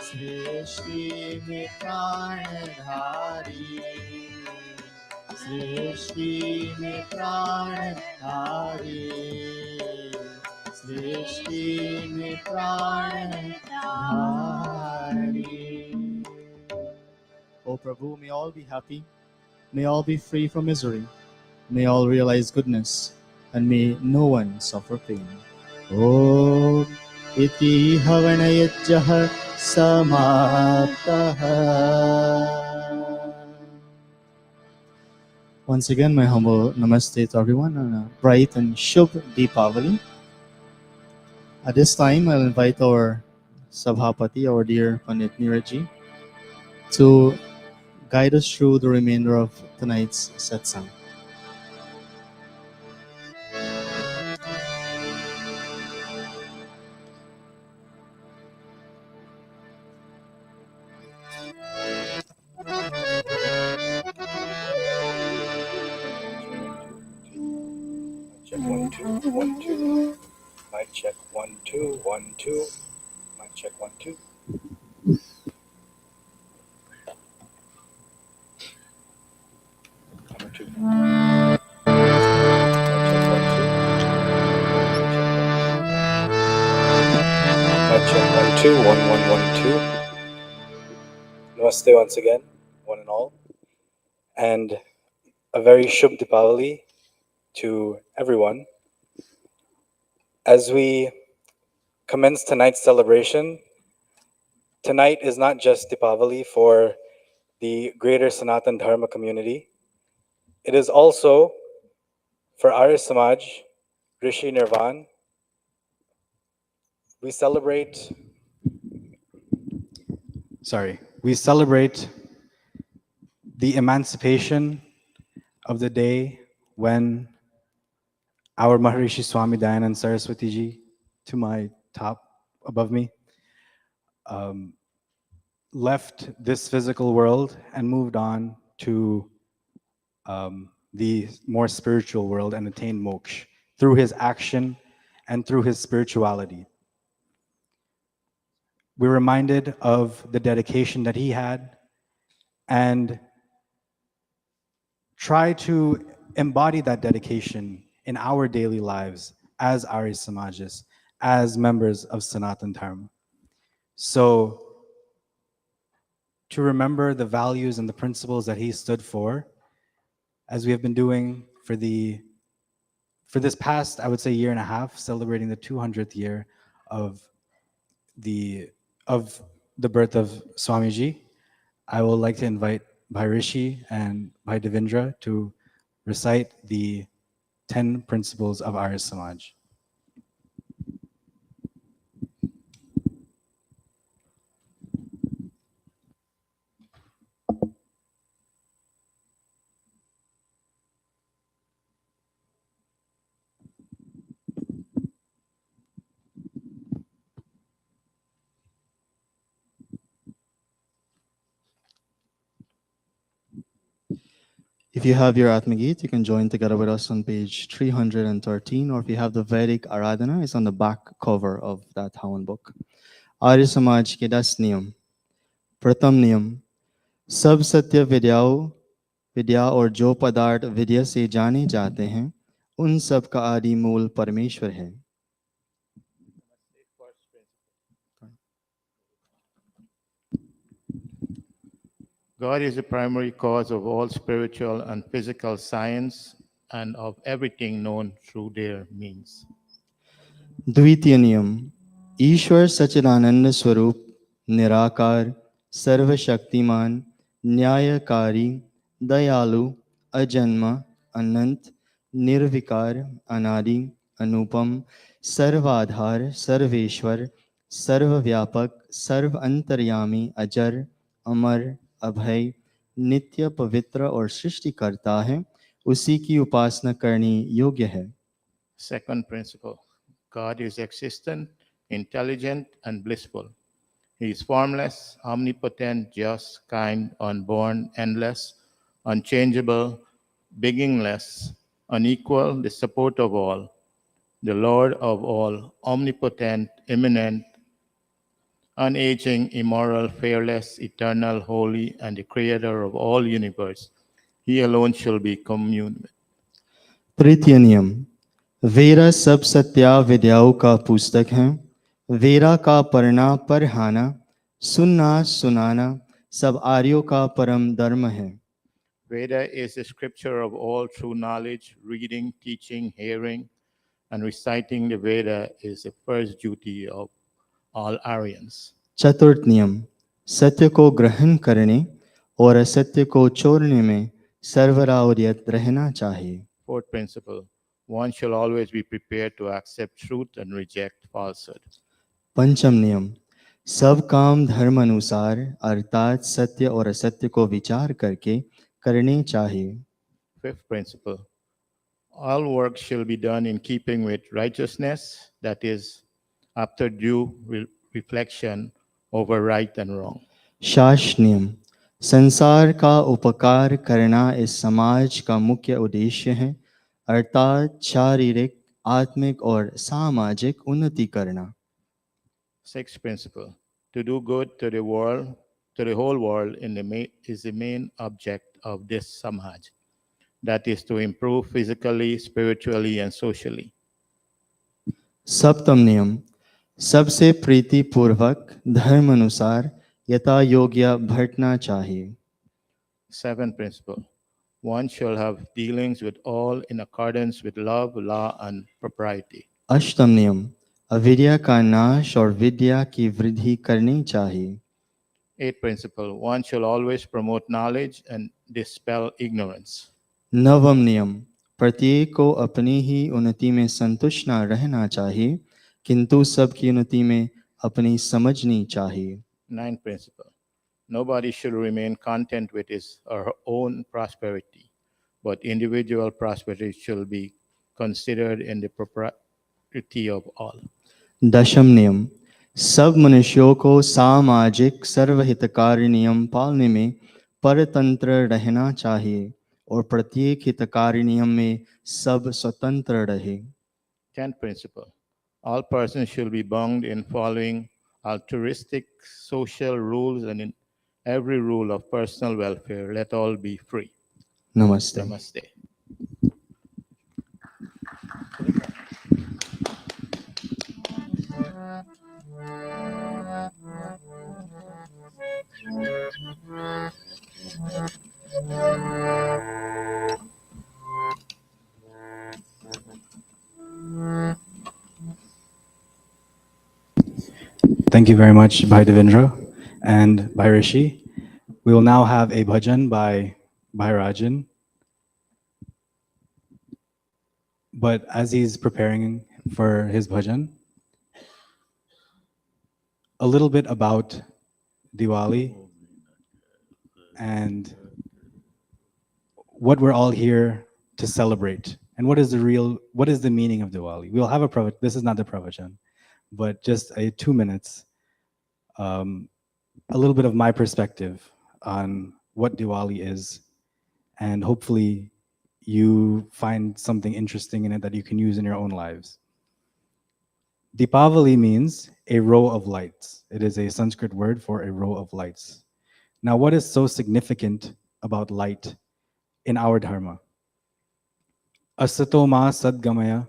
सृष्टि में प्राणधारी, सृष्टि में प्राणधारी, सृष्टि में प्राणधारी। O Prabhu, may all be happy, may all be free from misery, may all realize goodness, and may no one suffer pain. Om iti havanayajjah samaptah. Once again, my humble namaste to everyone on a bright and Shubh Deepavali. At this time, I'll invite our Sabhapati, our dear Pandit Neeraj, to guide us through the remainder of tonight's satsang. Check 1 2 1 2. Mic check 1 2 1 2. Mic check 1 2. Number 2. Mic check 1 2. Mic check 1 2 1 1 1 2. Namaste once again, one and all, and a very Shubh Deepavali to everyone. As we commence tonight's celebration, tonight is not just Deepavali for the greater Sanatan Dharma community. It is also For Arya Samaj, Rishi Nirvan, we celebrate We celebrate the emancipation of the day when our Maharishi Swami Dayanand Saraswati ji, to my top above me, left this physical world and moved on to the more spiritual world and attained moksha through his action and through his spirituality. We're reminded of the dedication that he had and try to embody that dedication in our daily lives as Arya Samajas, as members of Sanatan Dharma. So, to remember the values and the principles that he stood for, as we have been doing for this past, I would say, year and a half, celebrating the 200th year of the birth of Swamiji, I would like to invite Bhai Rishi and Bhai Devendra to recite the 10 principles of Arya Samaj. If you have your Atmagit, you can join together with us on page 313, or if you have the Vedic Aradhana, it's on the back cover of that Havan book. Arya Samaj के 10 नियम। प्रथम नियम, सब सत्य विद्या और जो पदार्थ विद्या से जाने जाते हैं उन सब का आदि मूल परमेश्वर है। God is the primary cause of all spiritual and physical science and of everything known through their means. द्वितीय नियम, ईश्वर सच्चिदानंद स्वरूप, निराकार, सर्वशक्तिमान, न्यायकारी, दयालु, अजन्मा, अनंत, निर्विकार, अनादि, अनुपम, सर्वाधार, सर्वेश्वर, सर्वव्यापक, सर्व अंतर्यामी, अजर, अमर, अभय, नित्य, पवित्र और सृष्टिकर्ता है, उसी की उपासना करनी योग्य है। Second principle, God is existent, intelligent, and blissful. He is formless, omnipotent, just, kind, unborn, endless, unchangeable, beginningless, unequal, the support of all, the Lord of all, omnipotent, immanent, unaging, immoral, fearless, eternal, holy, and the creator of all universe. He alone shall be communed with. तृतीय नियम, vera सब सत्या विद्याओं का पुस्तक है, vera का पढ़ना पढ़ाना, सुनना सुनाना सब आर्यों का परम धर्म है। Veda is the scripture of all true knowledge. Reading, teaching, hearing, and reciting the Veda is the first duty of all Aryans. चतुर्थ नियम, सत्य को ग्रहण करने और असत्य को छोड़ने में सर्वरावरियत रहना चाहिए। Fourth principle, one shall always be prepared to accept truth and reject falsehood. पंचम नियम, सब काम धर्म अनुसार अर्थात सत्य और असत्य को विचार करके करने चाहिए। Fifth principle, all work shall be done in keeping with righteousness, that is, after due reflection over right and wrong. शास्त्र नियम, संसार का उपकार करना इस समाज का मुख्य उद्देश्य है, अर्थात शारीरिक, आत्मिक और सामाजिक उन्नति करना। Sixth principle, to do good to the world, to the whole world is the main object of this samaj. That is to improve physically, spiritually, and socially. सप्तम नियम, सबसे प्रीति पूर्वक धर्म अनुसार यथा योग्य भटना चाहिए। Seventh principle, one shall have dealings with all in accordance with love, law, and propriety. अष्टम नियम, अविद्या का नाश और विद्या की वृद्धि करनी चाहिए। Eighth principle, one shall always promote knowledge and dispel ignorance. नवम नियम, प्रत्येक को अपनी ही उन्नति में संतुष्ट न रहना चाहिए, किंतु सबकी उन्नति में अपनी समझनी चाहिए। Ninth principle. Nobody should remain content with his or her own prosperity, but individual prosperity should be considered in the propriety of all. दशम नियम, सब मनुष्यों को सामाजिक सर्वहितकारी नियम पालने में परतंत्र रहना चाहिए और प्रत्येक हितकारी नियम में सब स्वतंत्र रहे। 10th principle. All persons should be bound in following altruistic social rules, and in every rule of personal welfare, let all be free. नमस्ते। Namaste. Thank you very much, Bhai Devendra and Bhai Rishi. We will now have a bhajan by Bhai Rajan. But as he's preparing for his bhajan, a little bit about Diwali and what we're all here to celebrate, and what is the meaning of Diwali. We'll have this is not the pravachan, but just 2 minutes, a little bit of my perspective on what Diwali is, and hopefully you find something interesting in it that you can use in your own lives. Deepavali means a row of lights. It is a Sanskrit word for a row of lights. Now, what is so significant about light in our dharma? Asato ma sadgamaya,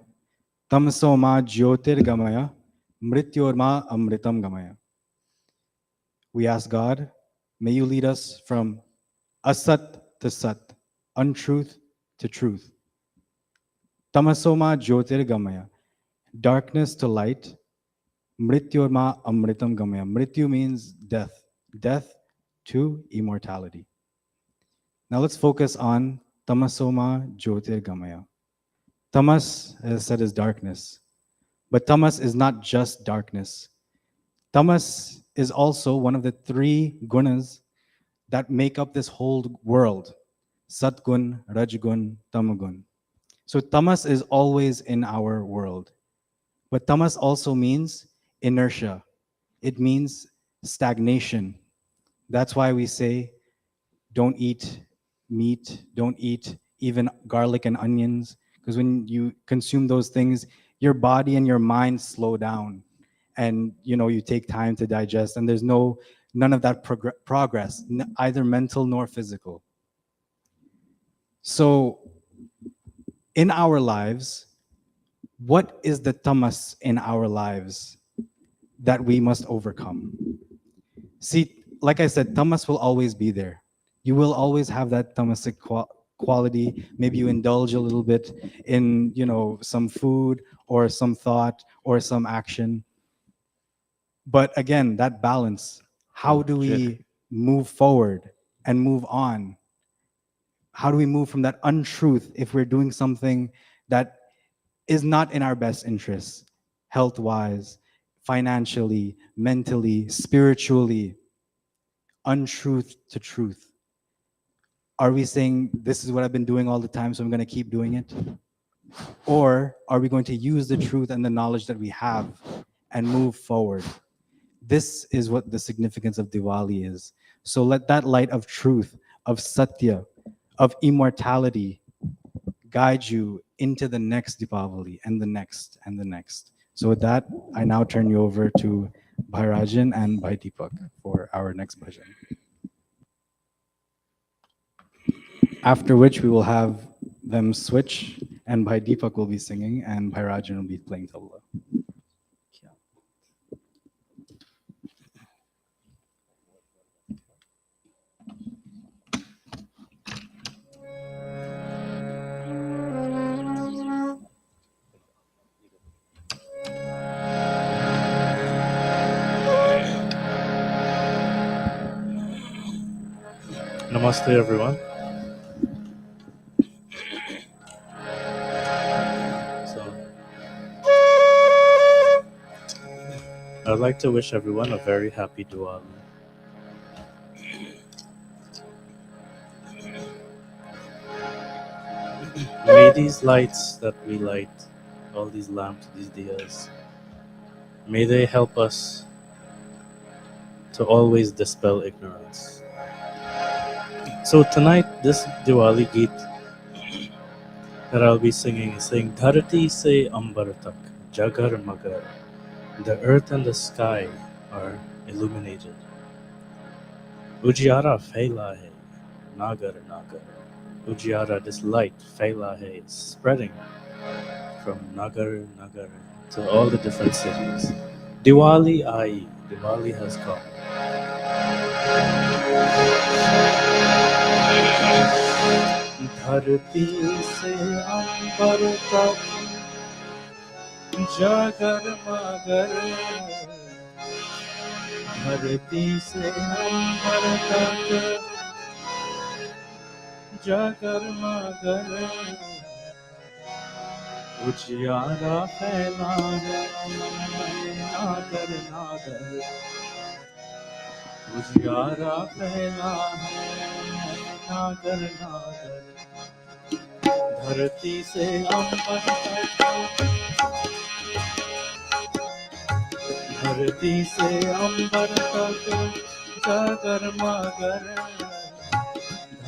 tamso ma jyotirgamaya, mrityor ma amritam gamaya. We ask God, may you lead us from asat to sat, untruth to truth. Tamaso ma jyotirgamaya, darkness to light. Mrityor ma amritam gamaya. Mrityu means death, death to immortality. Now let's focus on tamasoma jyotirgamaya. Tamas, as I said, is darkness. But tamas is not just darkness. Tamas is also one of the 3 gunas that make up this whole world. Satgun, Rajgun, Tamagun. So tamas is always in our world. But tamas also means inertia. It means stagnation. That's why we say, don't eat meat, don't eat even garlic and onions, because when you consume those things, your body and your mind slow down, and you take time to digest, and there's none of that progress, either mental nor physical. So in our lives, what is the tamas in our lives that we must overcome? See, like I said, tamas will always be there. You will always have that tamasic quality. Maybe you indulge a little bit in, some food or some thought or some action. But again, that balance, how do we move forward and move on? How do we move from that untruth if we're doing something that is not in our best interests, health-wise, financially, mentally, spiritually? Untruth to truth. Are we saying this is what I've been doing all the time, so I'm going to keep doing it? Or are we going to use the truth and the knowledge that we have and move forward? This is what the significance of Diwali is. So let that light of truth, of satya, of immortality guide you into the next Diwali and the next and the next. So with that, I now turn you over to Bhai Rajan and Bhai Deepak for our next bhajan. After which we will have them switch, and Bhai Deepak will be singing and Bhai Rajan will be playing tabla. Namaste, everyone. like to wish everyone a very happy Diwali. May these lights that we light, all these lamps, these diyas, may they help us to always dispel ignorance. So tonight, this Diwali Geet that I'll be singing is saying Dharati se ambar tak, jagar magar. The earth and the sky are illuminated. Ujjara phaila hai, nagar nagar. Ujjara, this light, phaila hai, is spreading from nagar nagar to all the different cities. Diwali aayi, Diwali has come. धरती से अंबर तक जागर मगर धरती से अंबर तक जागर मगर उजियारा फैला है नागर नागर उजियारा फैला है नागर नागर धरती से अंबर तक धरती से अंबर तक जागर मगर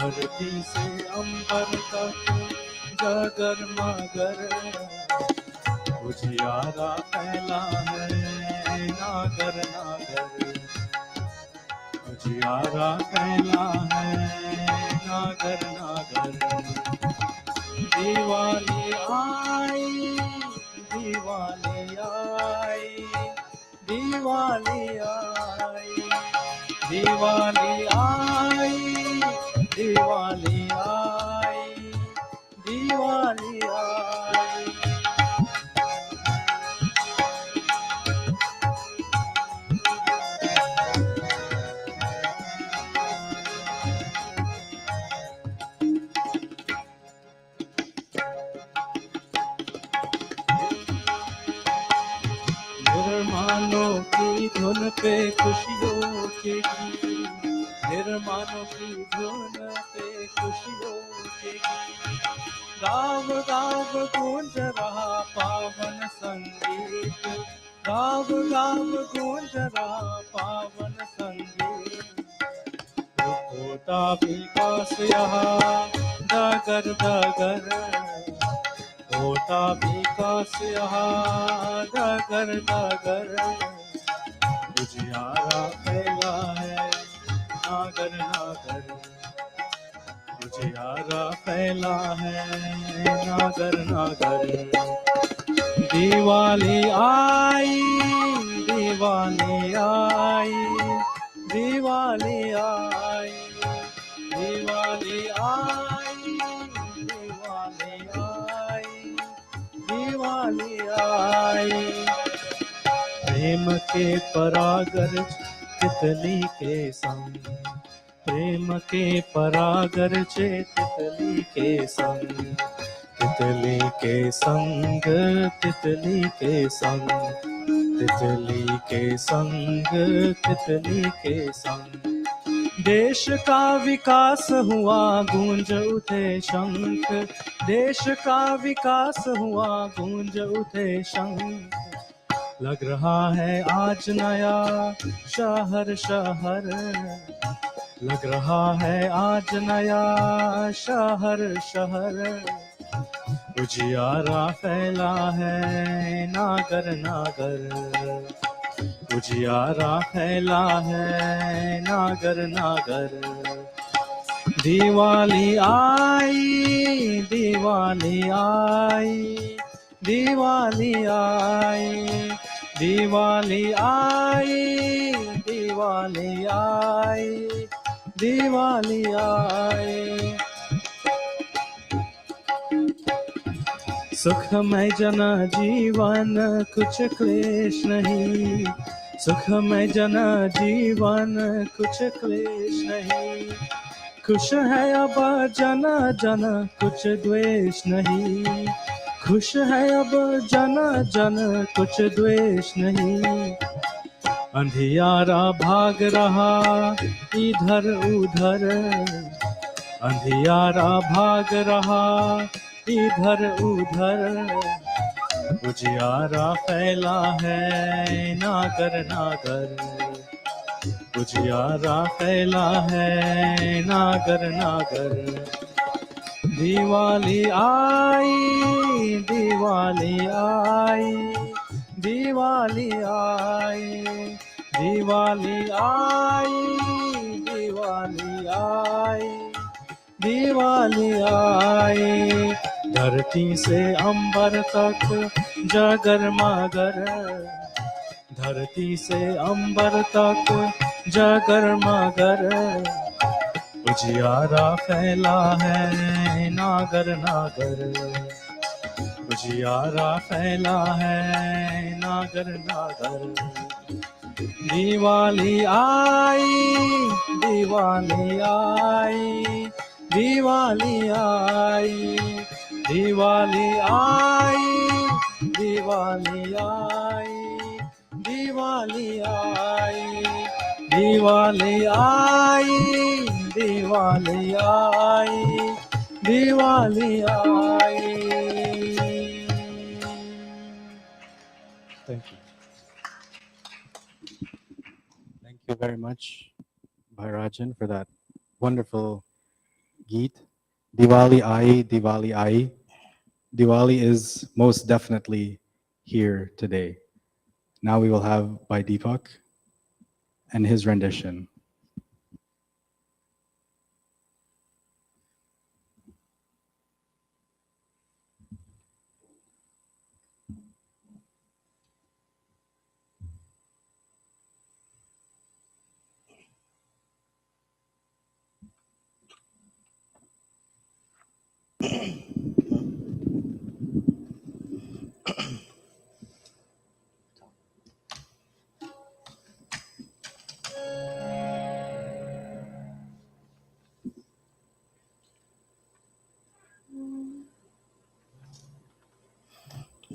धरती से अंबर तक जागर मगर उजियारा फैला है नागर नागर उजियारा फैला है नागर नागर दिवाली आई दिवाली आई दिवाली आई दिवाली आई दिवाली आई दिवाली आई निर्माणों की धुन पे खुशियों के गीत निर्माणों की धुन पे खुशियों के गीत गाँव गाँव गूंज रहा पावन संगीत गाँव गाँव गूंज रहा पावन संगीत होता विकास यहाँ डगर डगर होता विकास यहाँ डगर डगर उजियारा फैला है नागर नागर उजियारा फैला है नागर नागर दिवाली आई दिवाली आई दिवाली आई दिवाली आई दिवाली आई दिवाली आई प्रेम के परागर तितली के संग प्रेम के परागर चे तितली के संग तितली के संग तितली के संग तितली के संग तितली के संग देश का विकास हुआ गूंज उठे शंख देश का विकास हुआ गूंज उठे शंख लग रहा है आज नया शहर शहर लग रहा है आज नया शहर शहर उजियारा फैला है नागर नागर उजियारा फैला है नागर नागर दिवाली आई दिवाली आई दिवाली आई दिवाली आई दिवाली आई दिवाली आई सुखमय जन जीवन कुछ क्लेश नहीं सुखमय जन जीवन कुछ क्लेश नहीं खुश है अब जन जन कुछ द्वेष नहीं खुश है अब जन जन कुछ द्वेष नहीं अंधियारा भाग रहा इधर उधर, अंधियारा भाग रहा इधर उधर, उजियारा फैला है नागर नागर, उजियारा फैला है नागर नागर। दिवाली आई, दिवाली आई, दिवाली आई, दिवाली आई, दिवाली आई, दिवाली आई। धरती से अंबर तक जगरमागर, धरती से अंबर तक जगरमागर, उजियारा फैला है नागर नागर, उजियारा फैला है नागर नागर। दिवाली आई, दिवाली आई, दिवाली आई, दिवाली आई, दिवाली आई, दिवाली आई, दिवाली आई, दिवाली आई, दिवाली आई। Thank you. Thank you very much, Bhairajan, for that wonderful geet. Diwali Ai, Diwali Ai. Diwali is most definitely here today. Now we will have by Deepak and his rendition.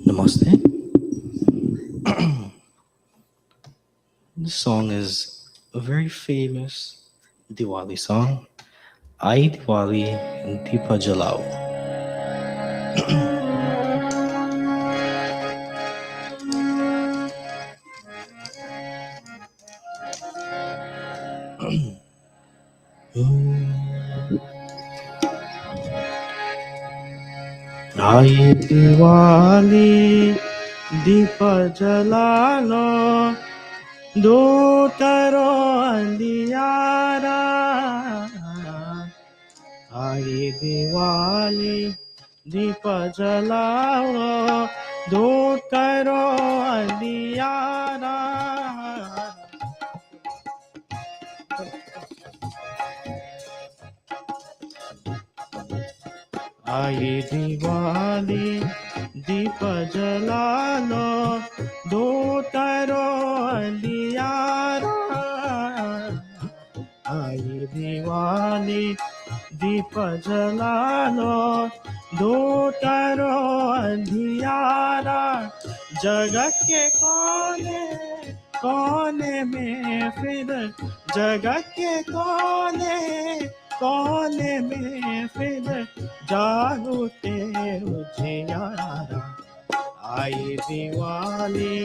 Namaste. This song is a very famous Diwali song. Ai Diwali Deepa Jalao. आई दिवाली दीप जला लो, दो करो अंधियारा। आई दिवाली दीप जलाओ, दो करो अंधियारा। आई दिवाली दीप जला लो, दो करो अंधियारा। आई दिवाली दीप जला लो, दो करो अंधियारा। जगत के कोने कोने में फिर, जगत के कोने कोने में फिर, जागो ते उजियारा। आई दिवाली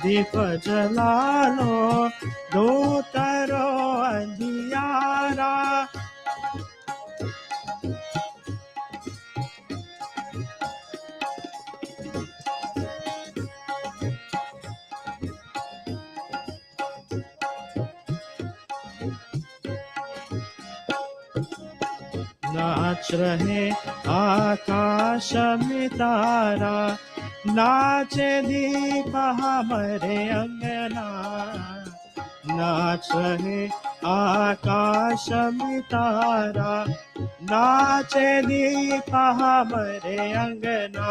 दीप जला लो, दो करो अंधियारा। नाच रहे आकाश में तारा, नाचे दीप हमारे अंगना। नाच रहे आकाश में तारा, नाचे दीप हमारे अंगना।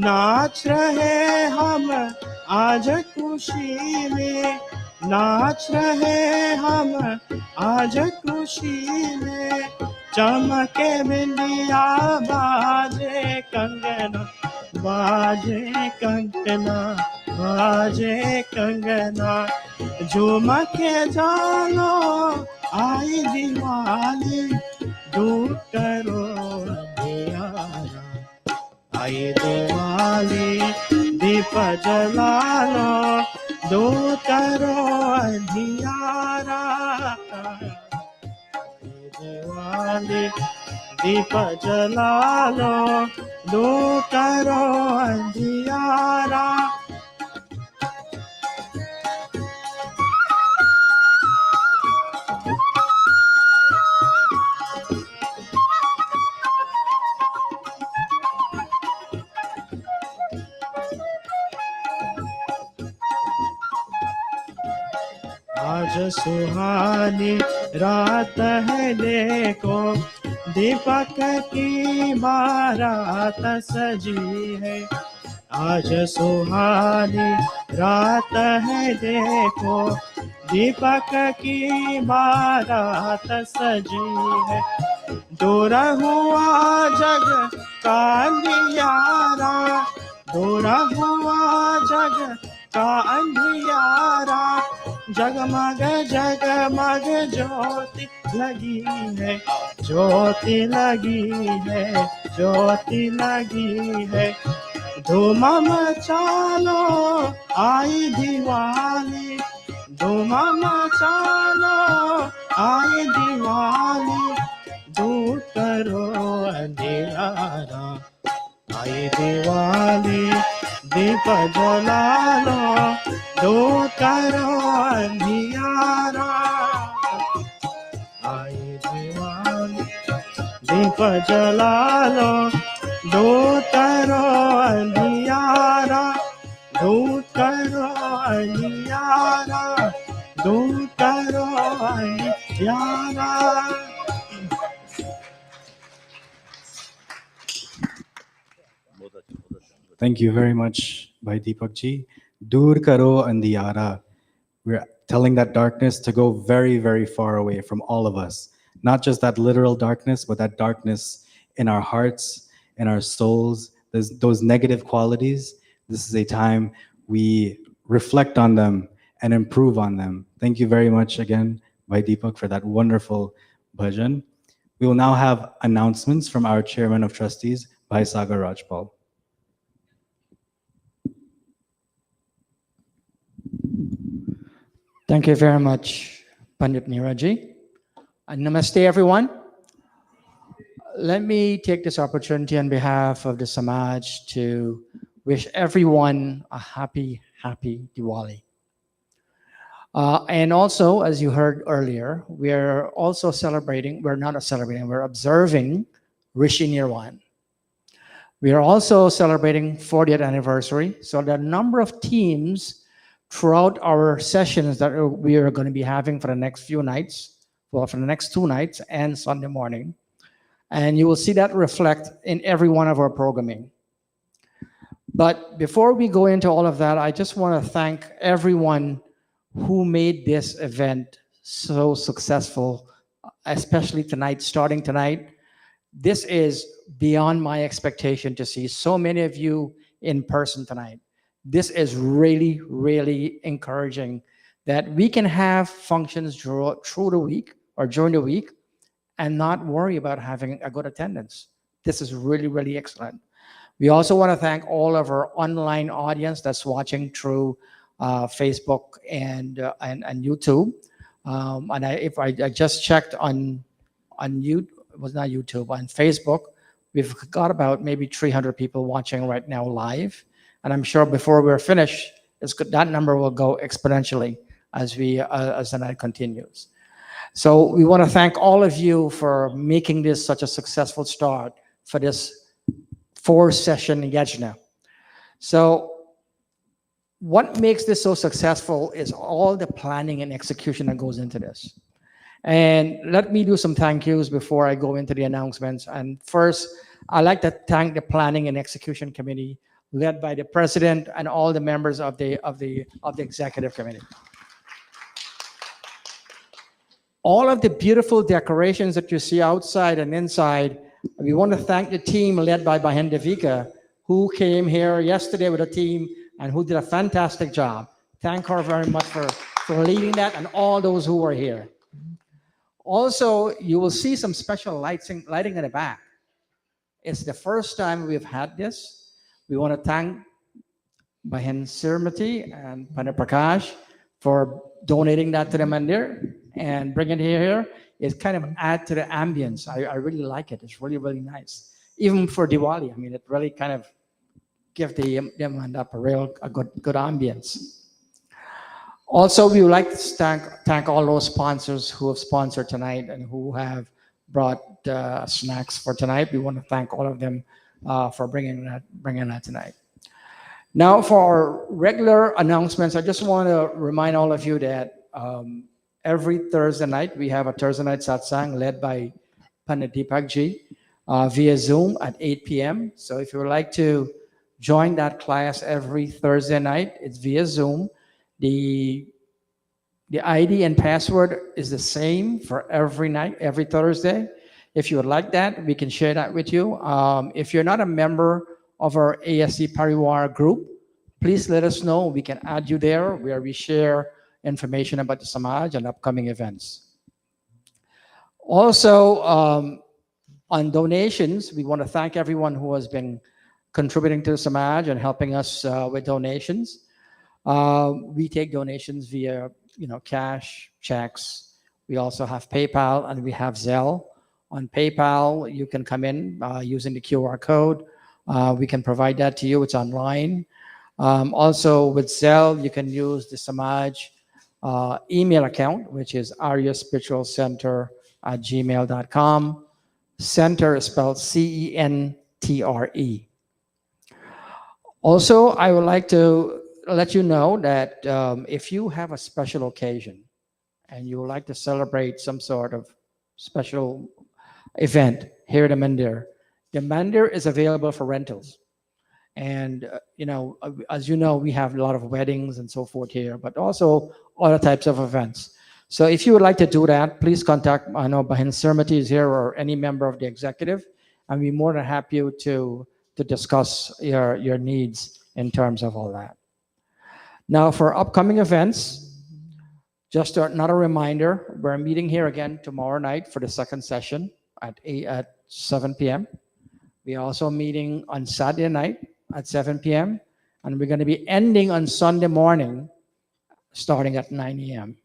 नाच रहे हम आज खुशी में, नाच रहे हम आज खुशी में। चमके बिंदिया बाजे कंगना, बाजे कंगना बाजे कंगना झूम के जानो आई दिवाली दूर करो अंधियारा आई दिवाली दीप जला लो दूर करो अंधियारा आई दिवाली दीप जला लो दूर करो अंधियारा आज सुहानी रात है देखो दीपक की बारात सजी है आज सुहानी रात है देखो दीपक की बारात सजी है दूर हुआ जग का अंधियारा दूर हुआ जग का अंधियारा जगमग जगमग ज्योति लगी है ज्योति लगी है ज्योति लगी है धूम मचालो आई दिवाली धूम मचालो आई दिवाली दूर करो अंधियारा आई दिवाली दीप जला लो दूर करो अंधियारा आई दिवाली दीप जला लो दूर करो अंधियारा दूर करो अंधियारा दूर करो अंधियारा Thank you very much, Bhai Deepak ji. Dur karo andiyara. We're telling that darkness to go very, very far away from all of us. Not just that literal darkness, but that darkness in our hearts, in our souls, those negative qualities. This is a time we reflect on them and improve on them. Thank you very much again, Bhai Deepak, for that wonderful bhajan. We will now have announcements from our Chairman of Trustees, Bhai Sagar Rajpal. Thank you very much, Pandit Neeraj. And namaste, everyone. Let me take this opportunity on behalf of the Samaj to wish everyone a happy, happy Diwali. And also, as you heard earlier, we're also celebrating, we're not celebrating, we're observing Rishi Nirwan. We are also celebrating 40th anniversary. So there are a number of themes throughout our sessions that we are going to be having for the next few nights, well, for the next 2 nights and Sunday morning. And you will see that reflect in every one of our programming. But before we go into all of that, I just want to thank everyone who made this event so successful, especially tonight, starting tonight. This is beyond my expectation to see so many of you in person tonight. This is really, really encouraging that we can have functions through the week or during the week and not worry about having a good attendance. This is really, really excellent. We also want to thank all of our online audience that's watching through Facebook and YouTube. And I just checked on YouTube, it was not YouTube, on Facebook, we've got about maybe 300 people watching right now live. And I'm sure before we're finished, that number will go exponentially as the night continues. So we want to thank all of you for making this such a successful start for this 4-session yajna. So what makes this so successful is all the planning and execution that goes into this. And let me do some thank yous before I go into the announcements. And first, I'd like to thank the Planning and Execution Committee, led by the president and all the members of the executive committee. All of the beautiful decorations that you see outside and inside, we want to thank the team led by Bahendavika, who came here yesterday with a team and who did a fantastic job. Thank her very much for leading that and all those who were here. Also, you will see some special lighting in the back. It's the first time we've had this. We want to thank Bahin Sirmati and Panaprakash for donating that to the mandir and bringing it here. It kind of add to the ambience. I really like it. It's really, really nice. Even for Diwali, I mean, it really kind of gives the mandap a good ambience. Also, we would like to thank all those sponsors who have sponsored tonight and who have brought snacks for tonight. We want to thank all of them for bringing that tonight. Now, for our regular announcements, I just want to remind all of you that every Thursday night we have a Thursday night satsang led by Pandit Deepak Ji via Zoom at 8 p.m. So if you would like to join that class every Thursday night, it's via Zoom. The ID and password is the same for every night, every Thursday. If you would like that, we can share that with you. If you're not a member of our ASC Pariwar group, please let us know. We can add you there where we share information about the Samaj and upcoming events. Also, on donations, we want to thank everyone who has been contributing to the Samaj and helping us with donations. We take donations via, cash, checks. We also have PayPal and we have Zelle. On PayPal, you can come in using the QR code. We can provide that to you. It's online. Also, with Zelle, you can use the Samaj email account, which is aryaspiritualcenter@gmail.com. Center is spelled CENTRE. Also, I would like to let you know that if you have a special occasion and you would like to celebrate some sort of special event here at the mandir is available for rentals. And, as you know, we have a lot of weddings and so forth here, but also other types of events. So if you would like to do that, please contact, I know Bahin Sirmati is here or any member of the executive, and we're more than happy to discuss your needs in terms of all that. Now, for upcoming events, just another reminder, we're meeting here again tomorrow night for the second session at 7 p.m. We're also meeting on Saturday night at 7 p.m. And we're going to be ending on Sunday morning starting at 9 a.m.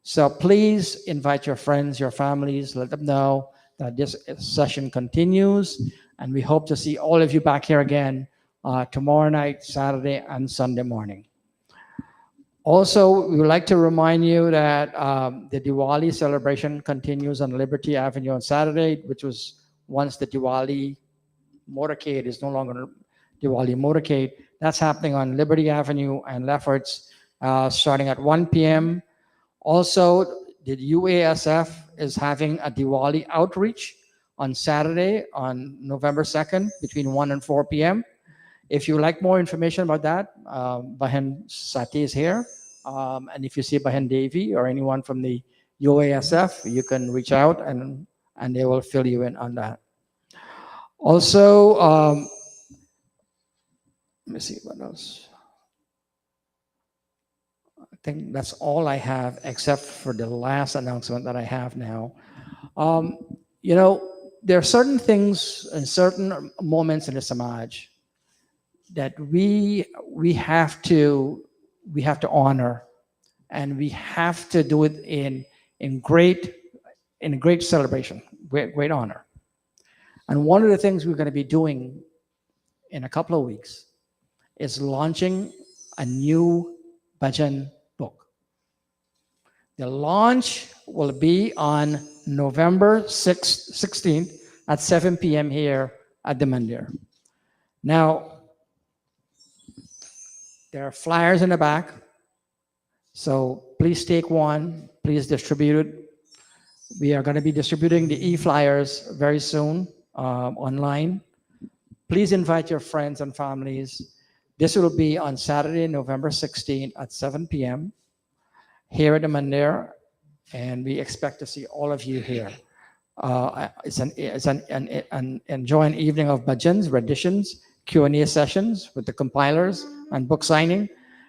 So please invite your friends, your families, let them know that this session continues. And we hope to see all of you back here again tomorrow night, Saturday, and Sunday morning. Also, we would like to remind you that the Diwali celebration continues on Liberty Avenue on Saturday, which was once the Diwali motorcade. Is no longer Diwali motorcade. That's happening on Liberty Avenue and Lefferts starting at 1 p.m. Also, the UASF is having a Diwali outreach on Saturday on November 2nd between 1 and 4 p.m. If you like more information about that, Bahin Sati is here. And if you see Bahin Devi or anyone from the UASF, you can reach out and they will fill you in on that. Also, let me see what else. I think that's all I have except for the last announcement that I have now. There are certain things and certain moments in the Samaj that we have to honor, and we have to do it in great celebration, great honor. And one of the things we're going to be doing in a couple of weeks is launching a new bhajan book. The launch will be on November 16th at 7 p.m. here at the mandir. Now, there are flyers in the back, so please take one, please distribute it. We are going to be distributing the e-flyers very soon online. Please invite your friends and families. This will be on Saturday, November 16th at 7 p.m. here at the mandir, and we expect to see all of you here. It's an enjoy an evening of bhajans, renditions, Q&A sessions with the compilers and book signing.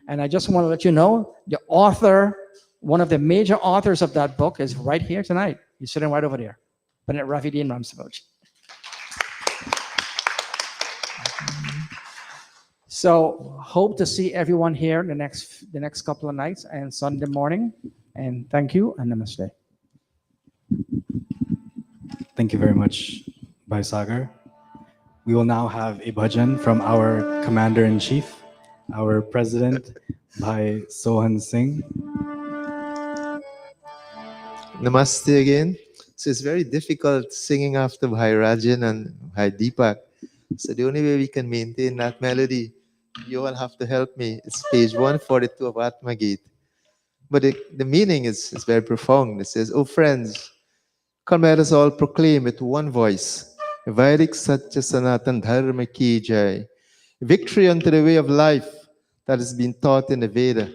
And I just want to let you know, the author, one of the major authors of that book is right here tonight. He's sitting right over there. Pandit Rafiuddin Ramsaboj. So hope to see everyone here the next couple of nights and Sunday morning. And thank you and namaste. Thank you very much, Bhai Sagar. We will now have a bhajan from our Commander-in-Chief, our President, Bhai Sohan Singh. Namaste again. So it's very difficult singing after Bhai Rajan and Bhai Deepak. So the only way we can maintain that melody, you all have to help me. It's page 142 of Atma Gita. But the meaning is very profound. It says, "Oh friends, come let us all proclaim with one voice, Vaidik Satya Sanatan Dharma Ki Jai. Victory unto the way of life that has been taught in the Veda,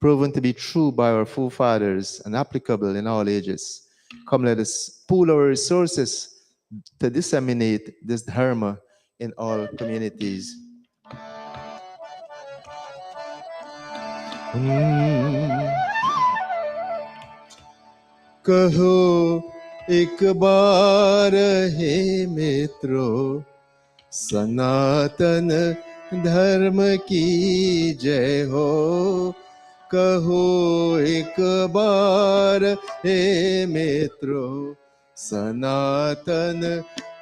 proven to be true by our forefathers and applicable in all ages. Come let us pool our resources to disseminate this dharma in all communities." कहो एक बार हे मित्रों, सनातन धर्म की जय हो। कहो एक बार हे मित्रों, सनातन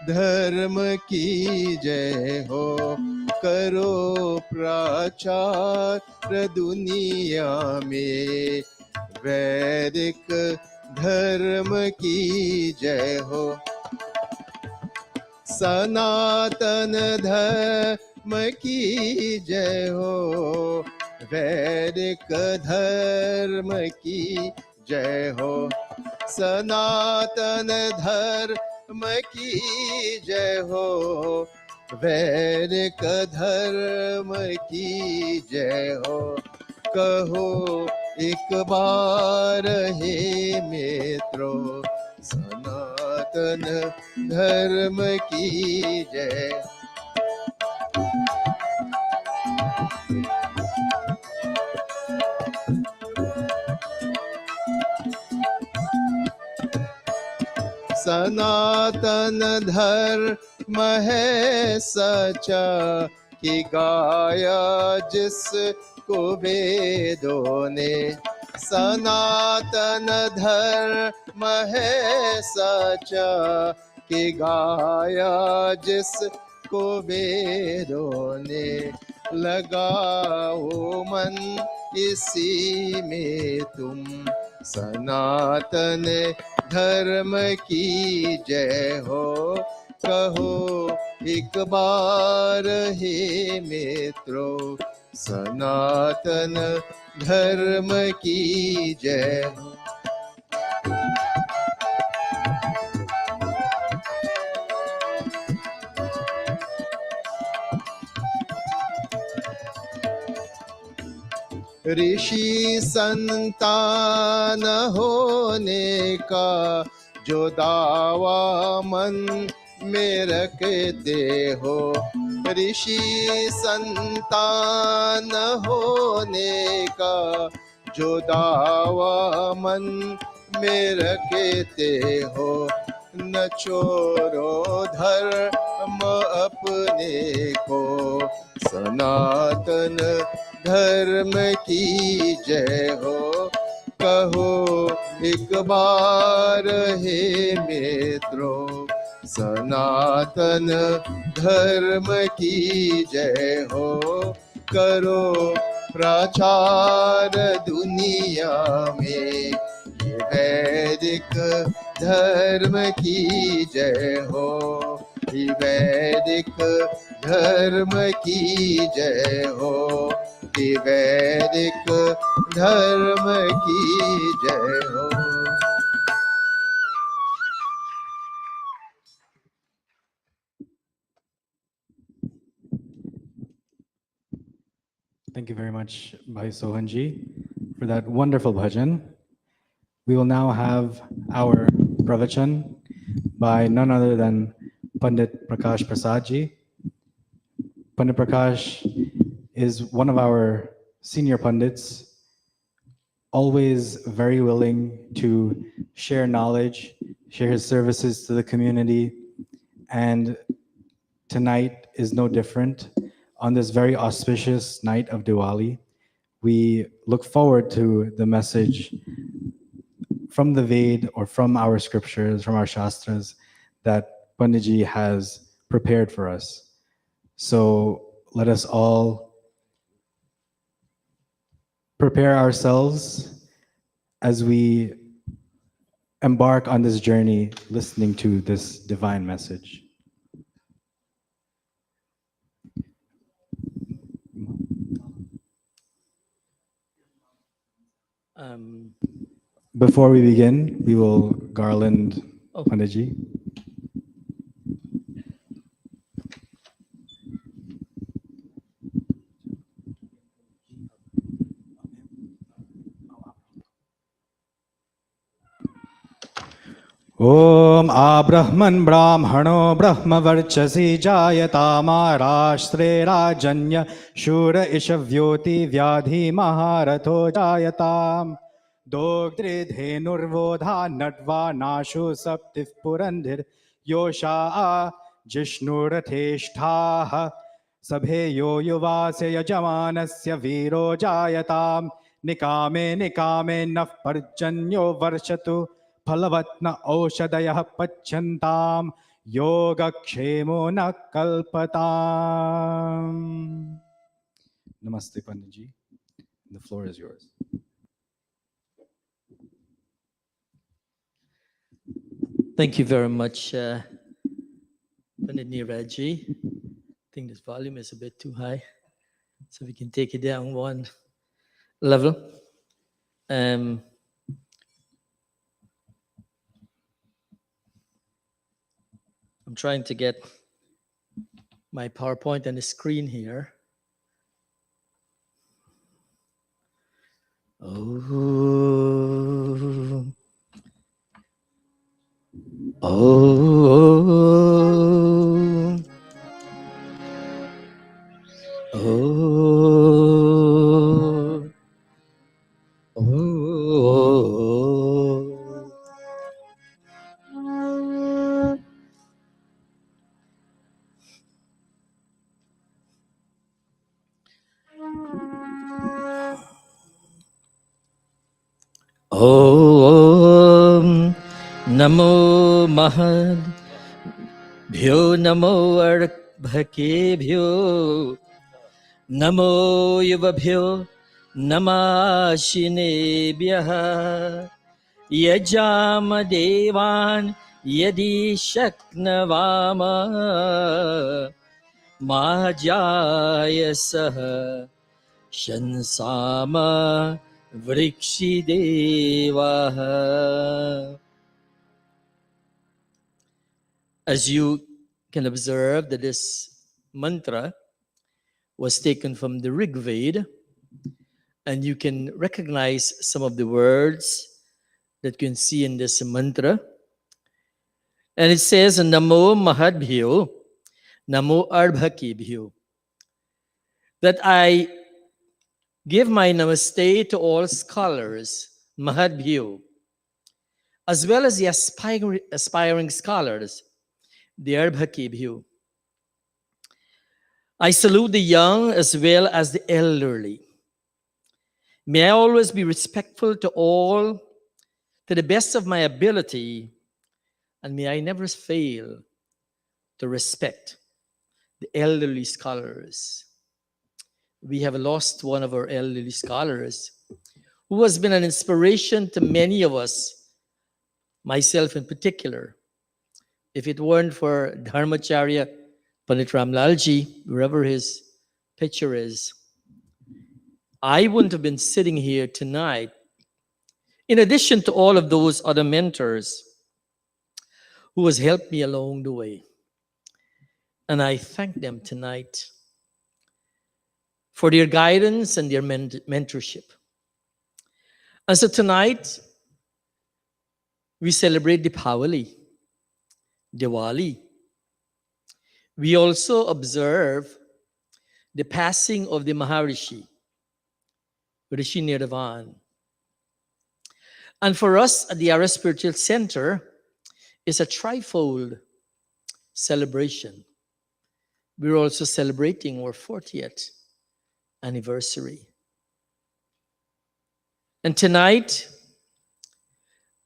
धर्म की जय हो। करो प्रचार दुनिया में, वैदिक धर्म की जय हो। सनातन धर्म की जय हो, वैदिक धर्म की जय हो। सनातन धर्म की जय हो, वैदिक धर्म की जय हो। कहो एक बार हे मित्रों, सनातन धर्म की जय। सनातन धर्म है सचा, कि गाया जिसको वेदों ने। सनातन धर्म है सचा, कि गाया जिसको वेदों ने। लगाओ मन इसी में तुम, सनातन धर्म की जय हो। कहो एक बार हे मित्रों, सनातन धर्म की जय हो। ऋषि संतान होने का जो दावा मन में रखते हो। ऋषि संतान होने का जो दावा मन में रखते हो। न छोड़ो धर्म अपने को, सनातन धर्म की जय हो। कहो एक बार हे मित्रों, सनातन धर्म की जय हो। करो प्रचार दुनिया में, ये वैदिक धर्म की जय हो। ये वैदिक धर्म की जय हो। ये वैदिक धर्म की जय हो। Thank you very much, Bhai Sohanji, for that wonderful bhajan. We will now have our pravachan by none other than Pandit Prakash Prasadji. Pandit Prakash is one of our senior pundits, always very willing to share knowledge, share his services to the community, and tonight is no different. On this very auspicious night of Diwali, we look forward to the message from the Ved or from our scriptures, from our Shastras, that Panditji has prepared for us. So let us all prepare ourselves as we embark on this journey listening to this divine message. Before we begin, we will garland Panditji. Om Abrahman Brahmano Brahmavarchasi Jayatama Rashtre Rajanya Shura Ishavyoti Vyadhi Maharatho Jayatam Dogdri Dhenurvodha Natva Nashu Saptif Purandhir Yosha Jishnuratheshtha Sabhe Yo Yuvase Yajamanasya Viro Jayatam Nikame Nikame Naf Parjanyo Varshatu Palavatna Oshadayah Pachantam Yoga Kshemo na Kalpatam. Namaste, Panditji. The floor is yours. Thank you very much, Pandit Neeraj. I think this volume is a bit too high, so we can take it down one level. I'm trying to get my PowerPoint on the screen here. Oh. Oh. Oh. Oh. Om Namo Mahad Bhyo Namo Arbhakebhyo Namo Yuvabhyo Namashinebhyaha Yajama Devan Yadi Shaknavama Mahajaya Saha Shansama Vrikshidevaha. As you can observe that this mantra was taken from the Rig Veda, and you can recognize some of the words that you can see in this mantra. And it says, Namo Mahadbhyo, Namo Arbhakebhyo, that I give my namaste to all scholars, Mahadbhyo, as well as the aspiring scholars, the Arbhakebhyo. I salute the young as well as the elderly. May I always be respectful to all to the best of my ability, and may I never fail to respect the elderly scholars. We have lost one of our elderly scholars who has been an inspiration to many of us, myself in particular. If it weren't for Dharmacharya Pandit Ramlalji, wherever his picture is, I wouldn't have been sitting here tonight, in addition to all of those other mentors who has helped me along the way. And I thank them tonight for their guidance and their mentorship. And so tonight, we celebrate Diwali. We also observe the passing of the Maharishi, Rishi Nirvan. And for us at the RS Spiritual Center, it's a trifold celebration. We're also celebrating our 40th anniversary. And tonight,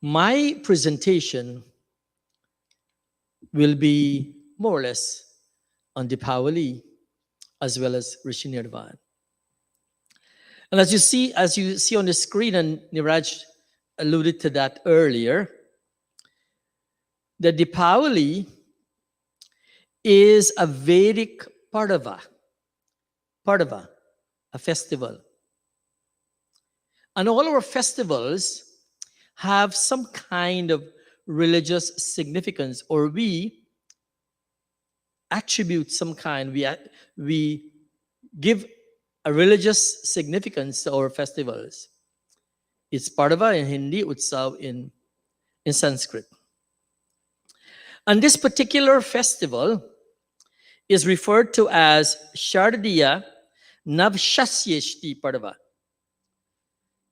my presentation will be more or less on Deepavali as well as Rishi Nirvan. And as you see on the screen, and Niraj alluded to that earlier, the Deepavali is a Vedic Pardava, a festival. And all our festivals have some kind of religious significance, or we attribute some kind, we give a religious significance to our festivals. It's Pardava in Hindi, Utsav in Sanskrit. And this particular festival is referred to as Shardiya Navshasyeshti Pardava.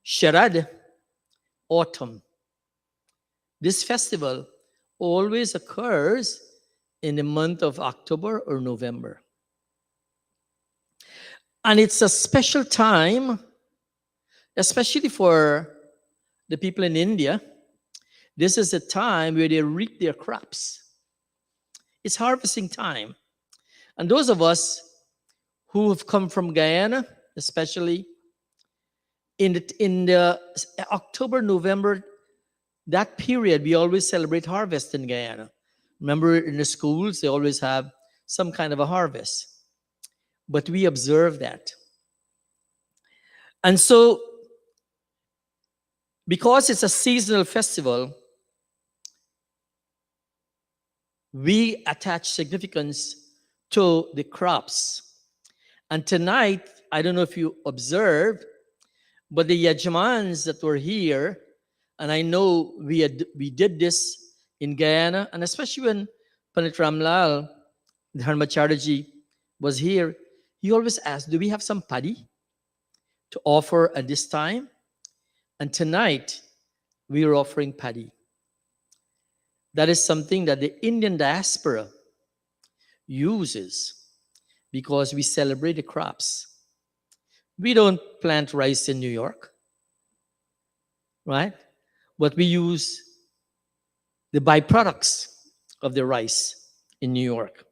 Sharad, autumn. This festival always occurs in the month of October or November. And it's a special time, especially for the people in India. This is a time where they reap their crops. It's harvesting time. And those of us who have come from Guyana, especially in the October, November, that period, we always celebrate harvest in Guyana. Remember, in the schools, they always have some kind of a harvest. But we observe that. And so, because it's a seasonal festival, we attach significance to the crops. And tonight, I don't know if you observed, but the Yajmans that were here, and I know we did this in Guyana, and especially when Pandit Ramlal Dharmacharyaji was here, he always asked, do we have some paddy to offer at this time? And tonight, we are offering paddy. That is something that the Indian diaspora uses because we celebrate the crops. We don't plant rice in New York, right? But we use the byproducts of the rice in New York.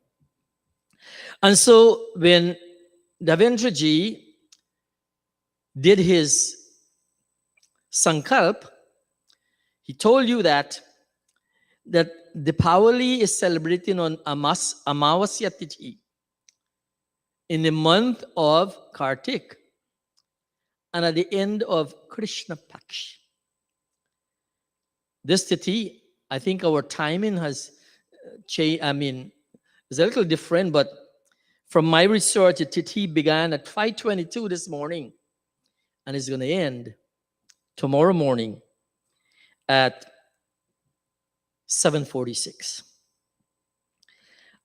And so when Davendraji did his sankalp, he told you that Deepavali is celebrating on Amavasya Tithi in the month of Kartik and at the end of Krishna Paksh. This Tithi, I think our timing has changed. I mean, it's a little different, but from my research, the Tithi began at 5:22 this morning and is going to end tomorrow morning at 7:46.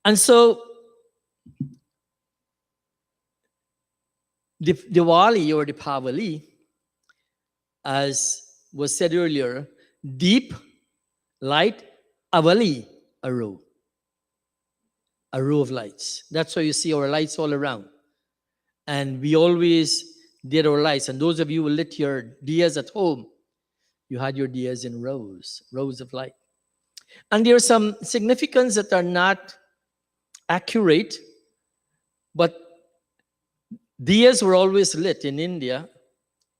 And so Diwali or Deepavali, as was said earlier, deep, light, avali, a row of lights. That's why you see our lights all around. And we always did our lights. And those of you who lit your diyas at home, you had your diyas in rows of light. And there are some significance that are not accurate, but diyas were always lit in India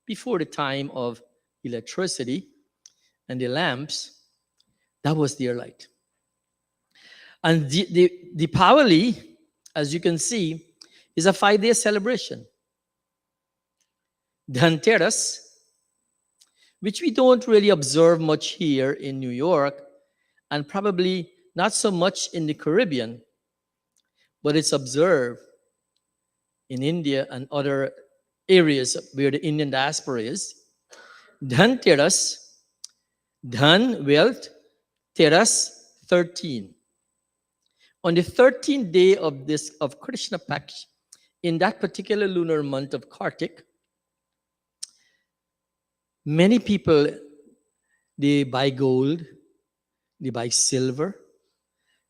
before the time of electricity and the lamps. That was their light. And the Deepavali, as you can see, is a 5-day celebration. Dhanteras, which we don't really observe much here in New York, and probably not so much in the Caribbean, but it's observed in India and other areas where the Indian diaspora is. Dhanteras, Dhan, wealth, Teras, 13. On the 13th day of Krishna Paksh in that particular lunar month of Kartik, many people, they buy gold, they buy silver,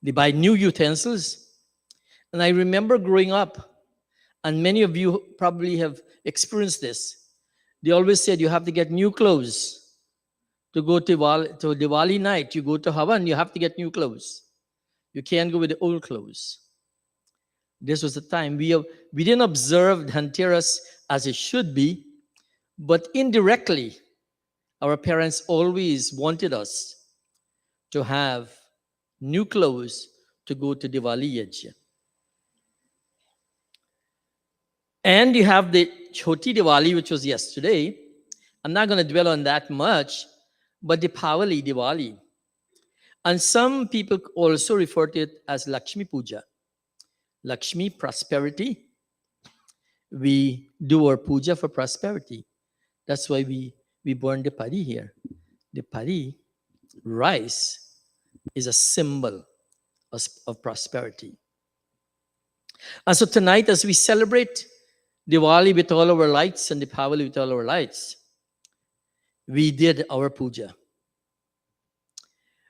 they buy new utensils. And I remember growing up, and many of you probably have experienced this. They always said you have to get new clothes to go to Diwali night. You go to Havan, you have to get new clothes. You can't go with the old clothes. This was the time we didn't observe Dhanteras as it should be, but indirectly, our parents always wanted us to have new clothes to go to Diwali Yajna. And you have the Choti Diwali, which was yesterday. I'm not going to dwell on that much, but the Pavali Diwali. And some people also refer to it as Lakshmi Puja. Lakshmi, prosperity. We do our puja for prosperity. That's why we burn the pari here. The pari, rice, is a symbol of prosperity. And so tonight, as we celebrate Diwali with all our lights and Deepavali with all our lights, we did our puja.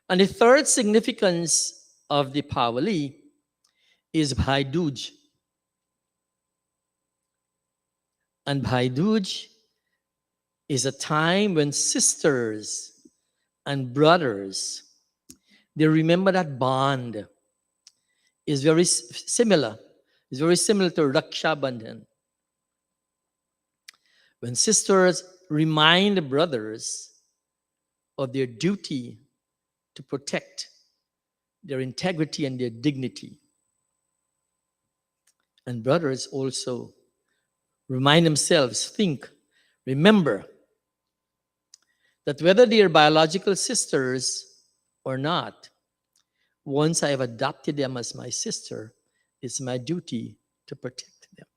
And the third significance of Deepavali is Bhai Dooj. And Bhai Dooj is a time when sisters and brothers, they remember that bond is very similar. It's very similar to Raksha Bandhan. When sisters remind brothers of their duty to protect their integrity and their dignity. And brothers also remind themselves, remember that whether they are biological sisters or not, once I have adopted them as my sister, it's my duty to protect them.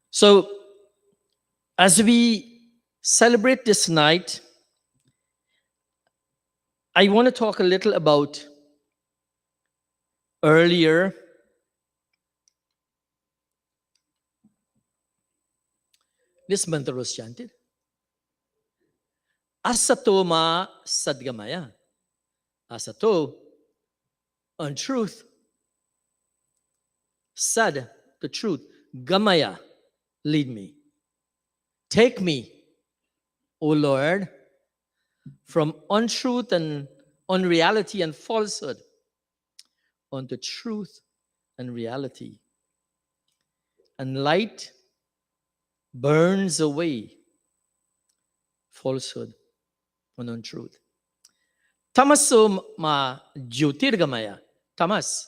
So, as we celebrate this night, I want to talk a little about earlier. This mantra was chanted. Asato ma sadgamaya. Asato, untruth. Sad, the truth. Gamaya, lead me. Take me, O Lord, from untruth and unreality and falsehood onto truth and reality. And light burns away falsehood and untruth. Tamaso ma jyotirgamaya. Tamas,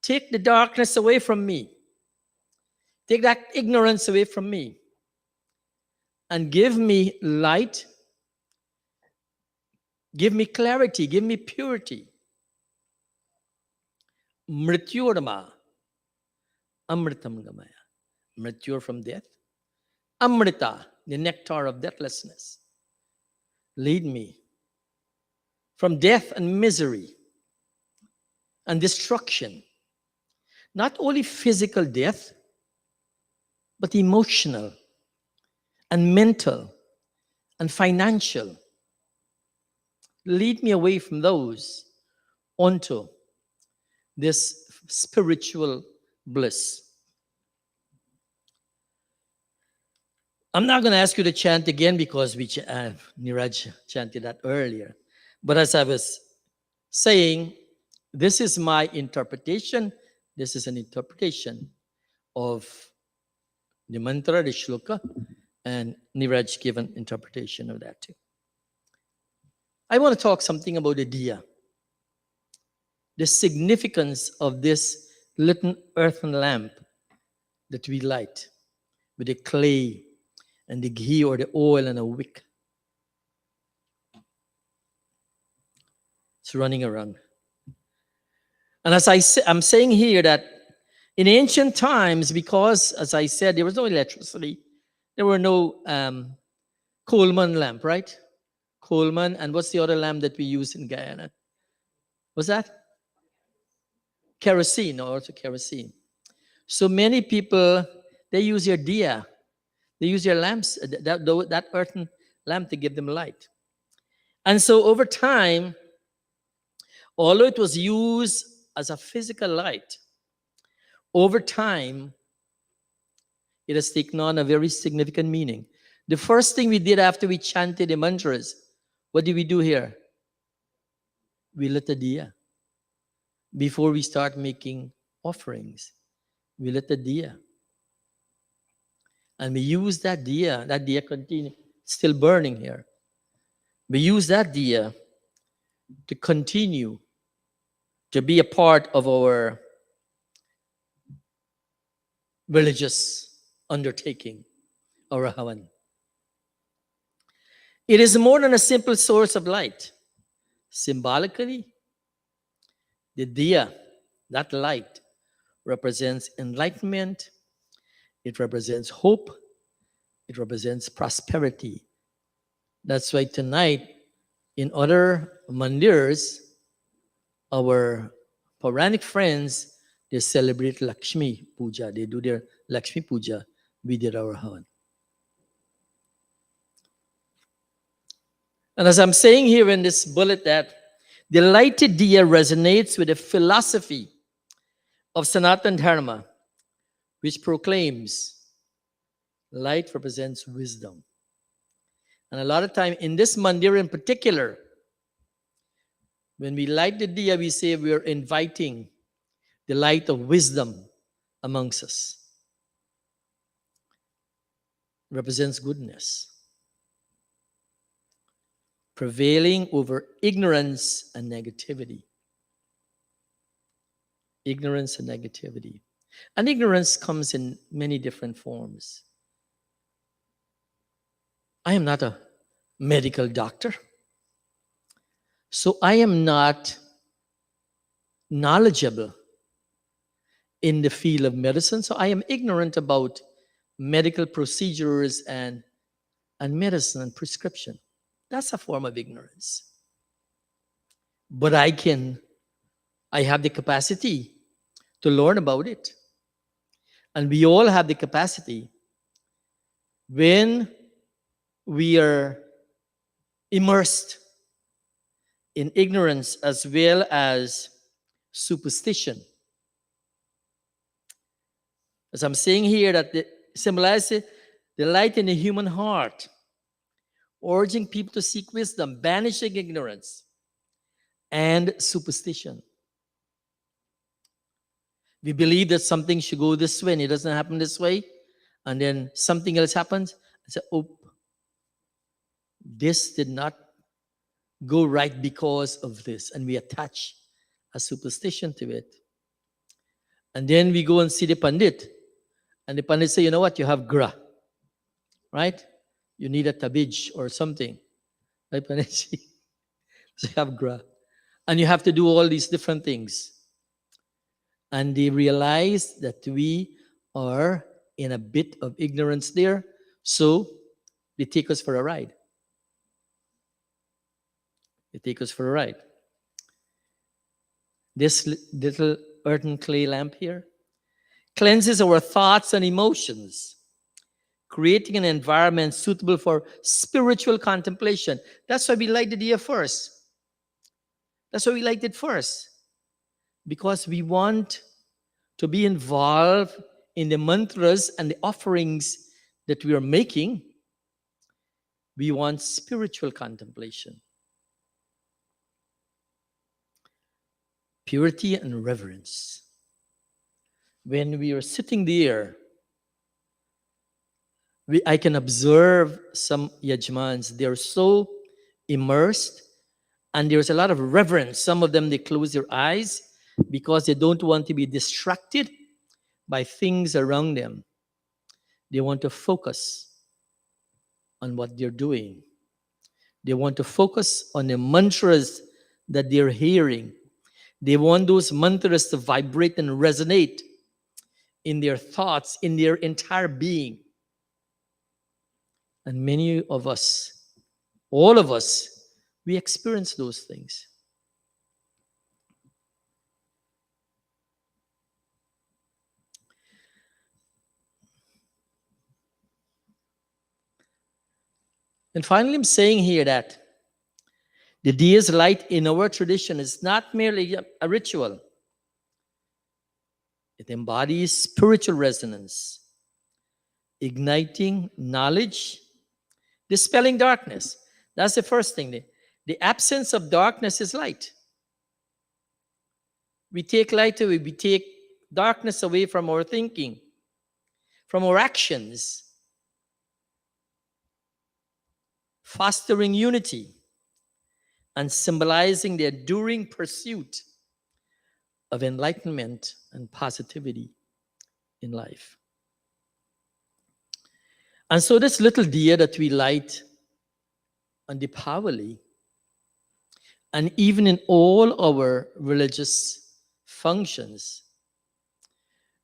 take the darkness away from me. Take that ignorance away from me. And give me light. Give me clarity. Give me purity. Mrityorama. Amritam gamaya. Mrityur from death. Amrita, the nectar of deathlessness. Lead me from death and misery and destruction. Not only physical death, but emotional and mental and financial. Lead me away from those onto this spiritual bliss. I'm not going to ask you to chant again because Niraj chanted that earlier. But as I was saying, this is my interpretation. This is an interpretation of the mantra, the shloka, and Niraj gave an interpretation of that too. I want to talk something about the diya. The significance of this little earthen lamp that we light with the clay and the ghee or the oil and a wick. It's running around. And as I'm saying here that in ancient times, because, as I said, there was no electricity, there were no Coleman lamp, right? Coleman, and what's the other lamp that we use in Guyana? What's that? kerosene, or also kerosene. So many people, they use your diya, they use your lamps, that earthen lamp to give them light. And so over time, although it was used as a physical light, over time, it has taken on a very significant meaning. The first thing we did after we chanted the mantras, what did we do here? We lit a diya. Before we start making offerings, we lit a diya. And we use that diya continue, still burning here. We use that diya to continue to be a part of our religious undertaking, our havan. It is more than a simple source of light. Symbolically, the diya, that light, represents enlightenment, it represents hope, it represents prosperity. That's why tonight, in other mandirs, our Puranic friends, they celebrate Lakshmi Puja. They do their Lakshmi Puja. We did our Havan. And as I'm saying here in this bullet, that the lighted diya resonates with the philosophy of Sanatana Dharma, which proclaims light represents wisdom. And a lot of time in this mandir in particular, when we light the diya, we say we are inviting the light of wisdom amongst us. It represents goodness, prevailing over ignorance and negativity. Ignorance and negativity. And ignorance comes in many different forms. I am not a medical doctor, so I am not knowledgeable in the field of medicine, so I am ignorant about medical procedures and medicine and prescription. That's a form of ignorance. But I have the capacity to learn about it. And we all have the capacity when we are immersed in ignorance as well as superstition. As I'm saying here, that symbolizes the light in the human heart, urging people to seek wisdom, banishing ignorance and superstition. We believe that something should go this way and it doesn't happen this way, and then something else happens. I say, oh, this did not go right because of this, and we attach a superstition to it. And then we go and see the Pandit, and the Pandit say, you know what, you have gra, right? You need a tabij or something. Right, Pandit? So you have gra. And you have to do all these different things. And they realize that we are in a bit of ignorance there, so they take us for a ride. They take us for a ride. This little earthen clay lamp here cleanses our thoughts and emotions, creating an environment suitable for spiritual contemplation. That's why we light the diya first. That's why we light it first. Because we want to be involved in the mantras and the offerings that we are making. We want spiritual contemplation. Purity and reverence. When we are sitting there, I can observe some yajmans. They're so immersed, and there's a lot of reverence. Some of them, they close their eyes because they don't want to be distracted by things around them. They want to focus on what they're doing. They want to focus on the mantras that they're hearing. They want those mantras to vibrate and resonate in their thoughts, in their entire being. And many of us, all of us, we experience those things. And finally, I'm saying here that the Diya's light in our tradition is not merely a ritual. It embodies spiritual resonance, igniting knowledge, dispelling darkness. That's the first thing. The absence of darkness is light. We take light away, we take darkness away from our thinking, from our actions, fostering unity and symbolizing the enduring pursuit of enlightenment and positivity in life. And so this little diya that we light on Deepavali, and even in all our religious functions,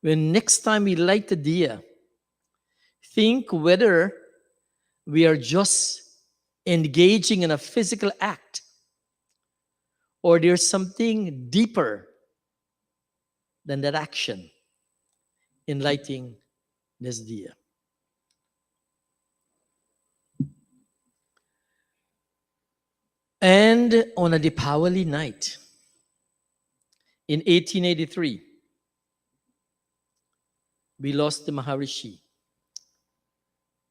when next time we light the diya, think whether we are just engaging in a physical act or there's something deeper than that action in lighting this diya. And on a Deepavali night in 1883, we lost the Maharishi,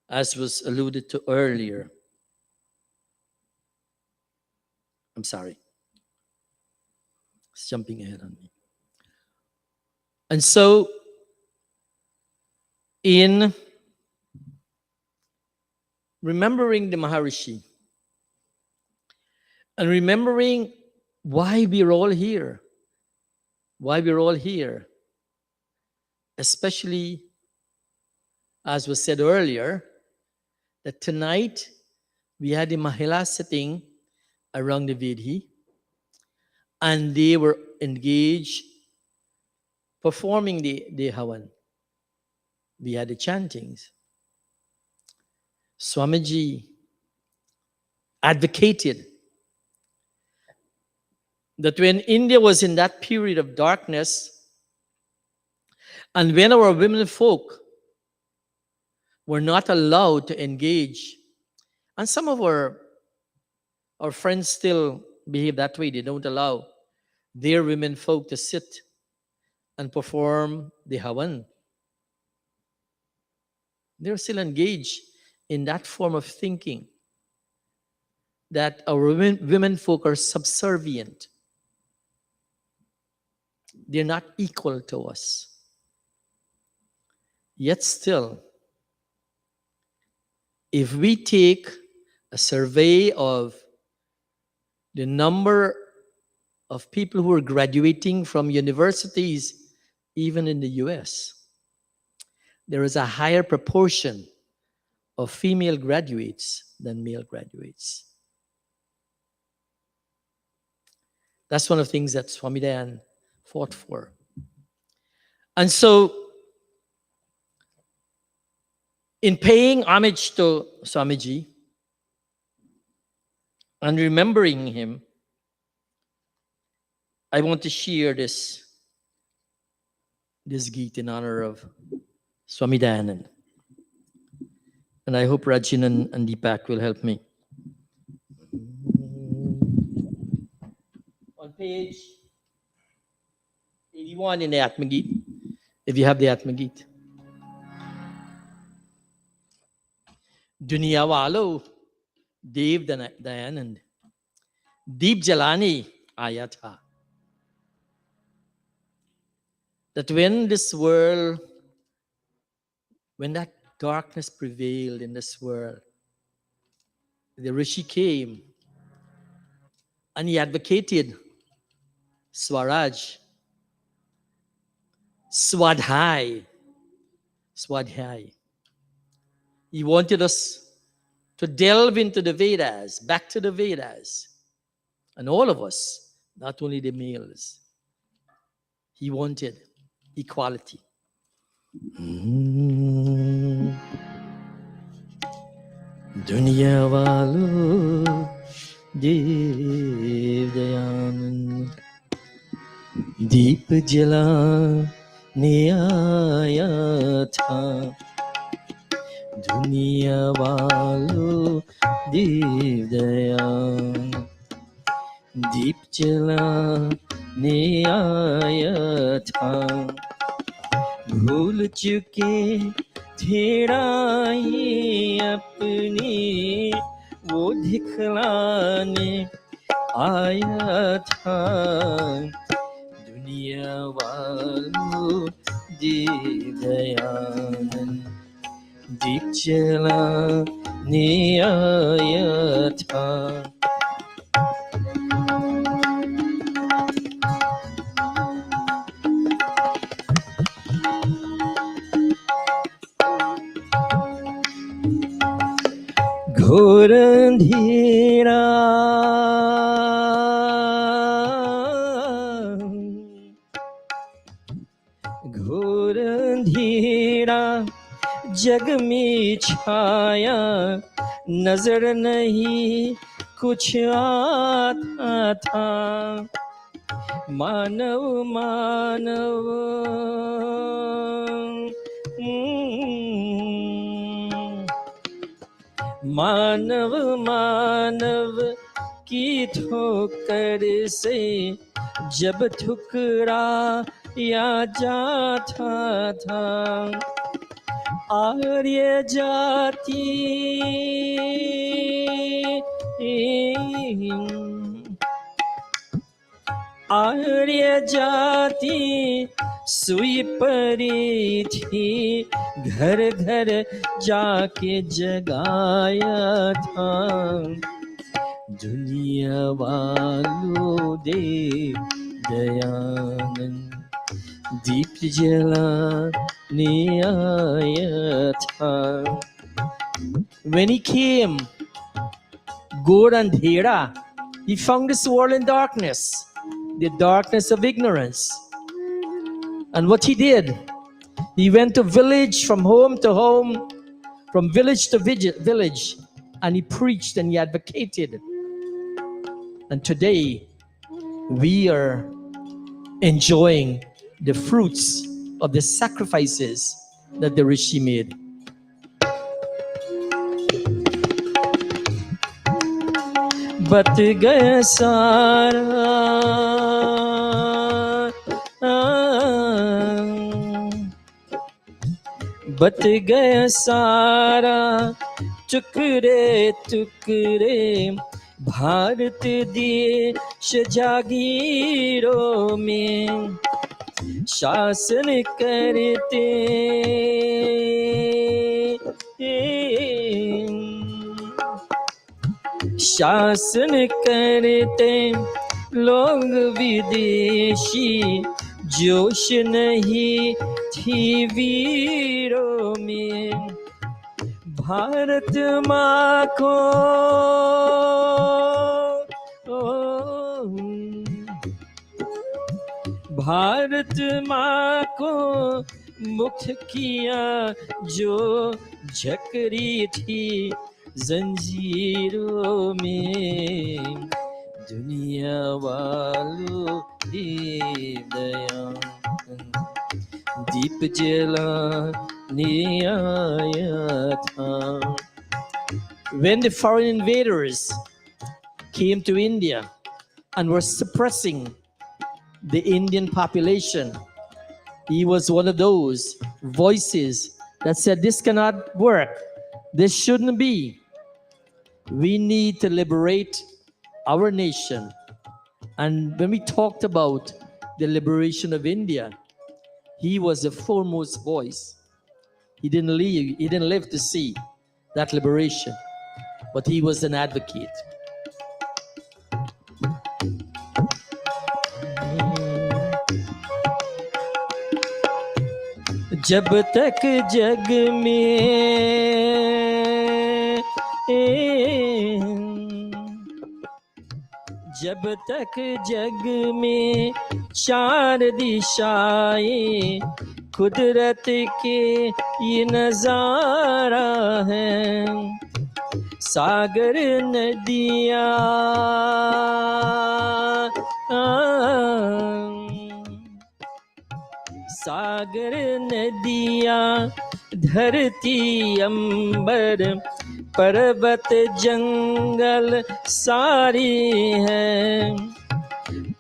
as was alluded to earlier. I'm sorry. It's jumping ahead on me. And so, in remembering the Maharishi and remembering why we're all here, especially as was said earlier, that tonight we had the Mahila sitting around the Vidhi and they were engaged performing the Havan. We had the chantings. Swamiji advocated that when India was in that period of darkness, and when our women folk were not allowed to engage, and some of our friends still behave that way, they don't allow their women folk to sit and perform the Havan. They're still engaged in that form of thinking that our women folk are subservient. They're not equal to us. Yet still, if we take a survey of the number of people who are graduating from universities, even in the US, there is a higher proportion of female graduates than male graduates. That's one of the things that Swami Dayan fought for. And so, in paying homage to Swamiji and remembering him, I want to share this Geet in honor of Swami Dayanand. And I hope Rajin and Deepak will help me. On page 81 in the Atmageet, if you have the Atmageet. Duniya walo, Dev Dayanand, Deep Jalani Aya tha. That when this world, when that darkness prevailed in this world, the Rishi came and he advocated Swaraj, Swadhyay. He wanted us to delve into the Vedas, back to the Vedas. And all of us, not only the males, he wanted equality. Duniya walo Dev Dayanand Deep Jalane Aaya tha दुनिया वालों दीप दया दीप जलाने आया था भूल चुके थे राहें अपनी वो दिखलाने आया था दुनिया वालों दीप दयानंद दीप जलाने आया था घोर अंधेरा घोर अंधेरा जग में छाया नजर नहीं कुछ आता था मानव मानव मानव मानव की ठोकर से जब ठुकरा या जाता था आर्य जाति आर्य जाति सुई पड़ी थी घर घर जाके जगाया था दुनिया वालों दे दयानंद दीप जलाने आया था When he came, Ghor Andhera, he found this world in darkness, the darkness of ignorance. And what he did, he went to village, from home to home, from village to village, and he preached and he advocated. And today, we are enjoying the fruits of the sacrifices that the Rishi made. बत गया सारा बत गया सारा टुकड़े टुकड़े भारत देश जागीरों में शासन करते शासन करते लोग विदेशी जोश नहीं थी वीरों में भारत माँ को भारत माँ को मुक्त किया जो झकरी थी जंजीरों में दुनिया वालों दीप दया दीप जलाने आया था When the foreign invaders came to India and were suppressing the Indian population, he was one of those voices that said, this cannot work. This shouldn't be. We need to liberate our nation. And when we talked about the liberation of India, he was the foremost voice. He didn't live to see that liberation, but he was an advocate. जब तक जग में जब तक जग में चार दिशाएं कुदरत के ये नजारा है सागर नदियाँ सागर नदियाँ धरती अंबर पर्वत जंगल सारी है,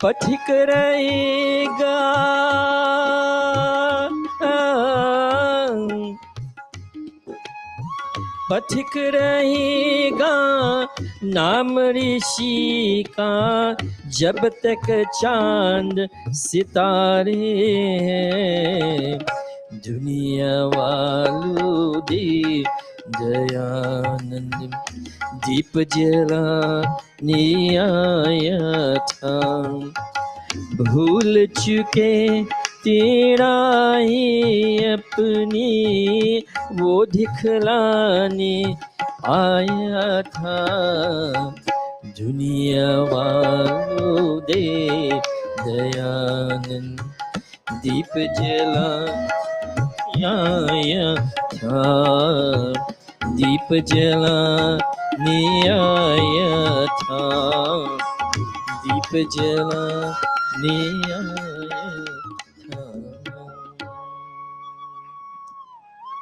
पथिक रहेगा पथिक रहेगा नाम ऋषि का, जब तक चांद सितारे हैं। दुनिया वालों दे दयानंद दीप जलाने आया था, भूल चुके तेरा ही अपनी वो दिखलाने आया था। दुनिया वालों दे दयानंद दीप जलाने आया था, दीप जलाने आया था, दीप जलाने आया था।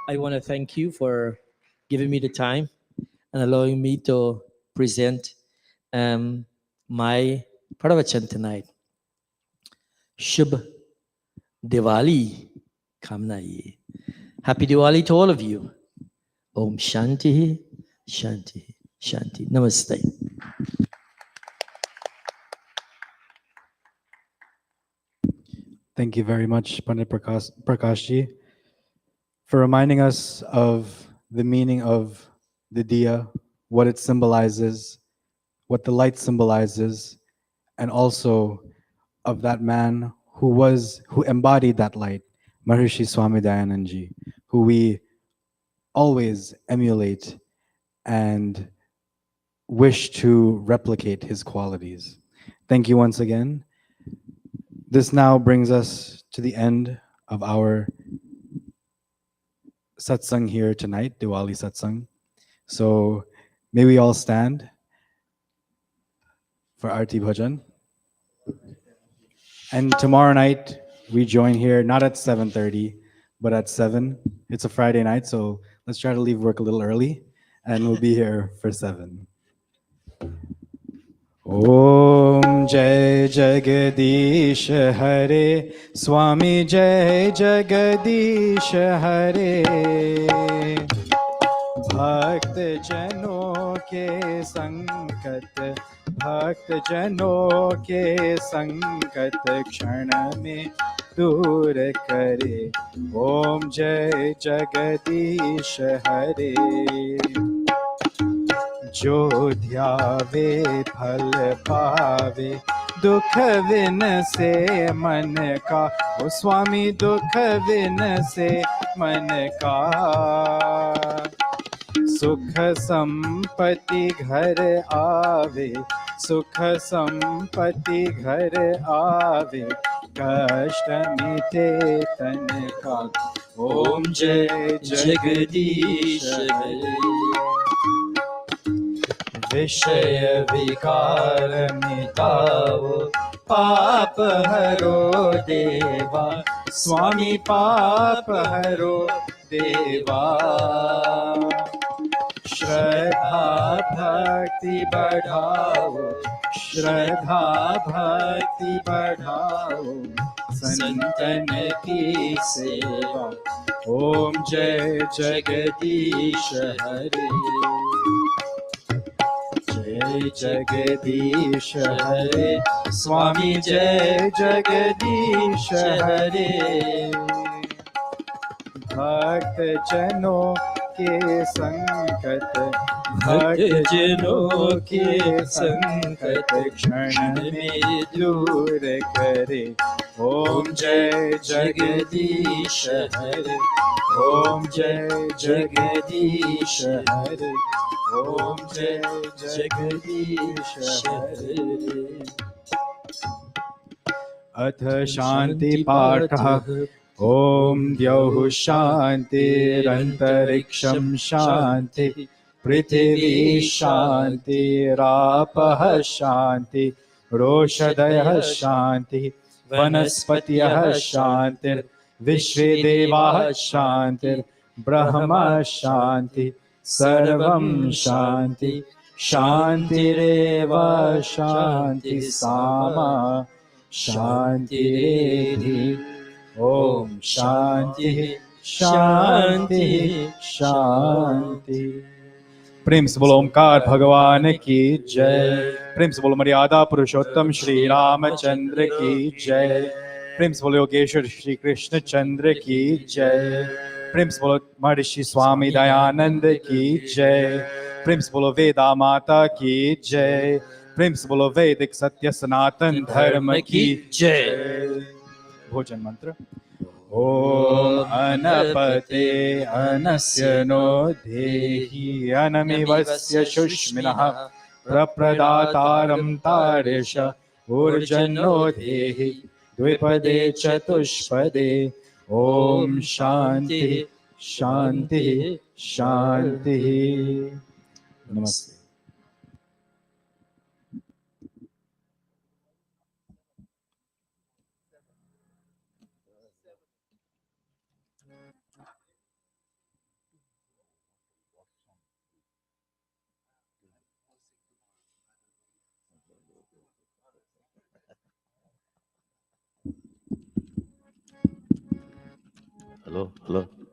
I want to thank you for giving me the time and allowing me to present my pravachan tonight. Shubh Diwali kamna ye. Happy Diwali to all of you. Om Shanti, Shanti, Shanti. Namaste. Thank you very much, Pandit Prakashji, for reminding us of the meaning of the diya, what it symbolizes, what the light symbolizes, and also of that man who embodied that light, Maharishi Swami Dayanandji, who we always emulate and wish to replicate his qualities. Thank you once again. This now brings us to the end of our satsang here tonight, Diwali satsang. So may we all stand for Arti Bhajan. And tomorrow night we join here, not at 7:30, but at 7. It's a Friday night, so let's try to leave work a little early, and we'll be here for 7. Om Jai Jagadish Hare, Swami Jai Jagadish Hare. भक्त जनों के संकट, भक्त जनों के संकट क्षण में दूर करे। ओम जय जगदीश हरे। जो ध्यावे फल पावे, दुख विन से मन का। ओ स्वामी दुख विन से मन का। सुख संपत्ति घर आवे, सुख संपत्ति घर आवे, कष्ट मिटे तन का। ओम जय जगदीश हरे। विषय विकार मिटाओ, पाप हरो देवा, स्वामी पाप हरो देवा। श्रद्धा भक्ति बढ़ाओ, श्रद्धा भक्ति बढ़ाओ, संतन की सेवा। ओम जय जगदीश हरे। जय जगदीश हरे, स्वामी जय जगदीश हरे। भक्त जनों के संकट, भक्त जनों के संकट क्षण में दूर करे। ओम जय जगदीश हरे। ओम जय जगदीश हरे। ओम जय जगदीश हरे। अथ शांति पाठः। ओम द्यौः शान्तिरन्तरिक्षं शान्ति, पृथिवी शान्तिरापः शान्ति, रोषधयः शान्ति, वनस्पतयः शान्तिर्विश्वे देवाः शान्तिर्, Brahma Shanti, Sarvam Shanti, Shantireva Shanti Sama, Shantiredhi. Om Shanti, Shanti, Shanti. प्रेम से बोलो ओमकार भगवान की जय। प्रेम से बोलो मर्यादा पुरुषोत्तम श्री रामचंद्र की जय। प्रेम से बोलो योगेश्वर श्री कृष्ण चंद्र की जय। प्रेम से बोलो महर्षि स्वामी दयानंद की जय। प्रेम से बोलो वेदा माता की जय। प्रेम से बोलो वैदिक सत्य सनातन धर्म की जय। भोजन मंत्र। ओम अनपते अनस्य नो देहि अनमिवस्य शुष्मिनः प्रप्रदातारं तारिष ऊर्जन्नो देहि द्विपदे चतुष्पदे। ओम शांति शांति शांति। नमस्ते। Hello, hello.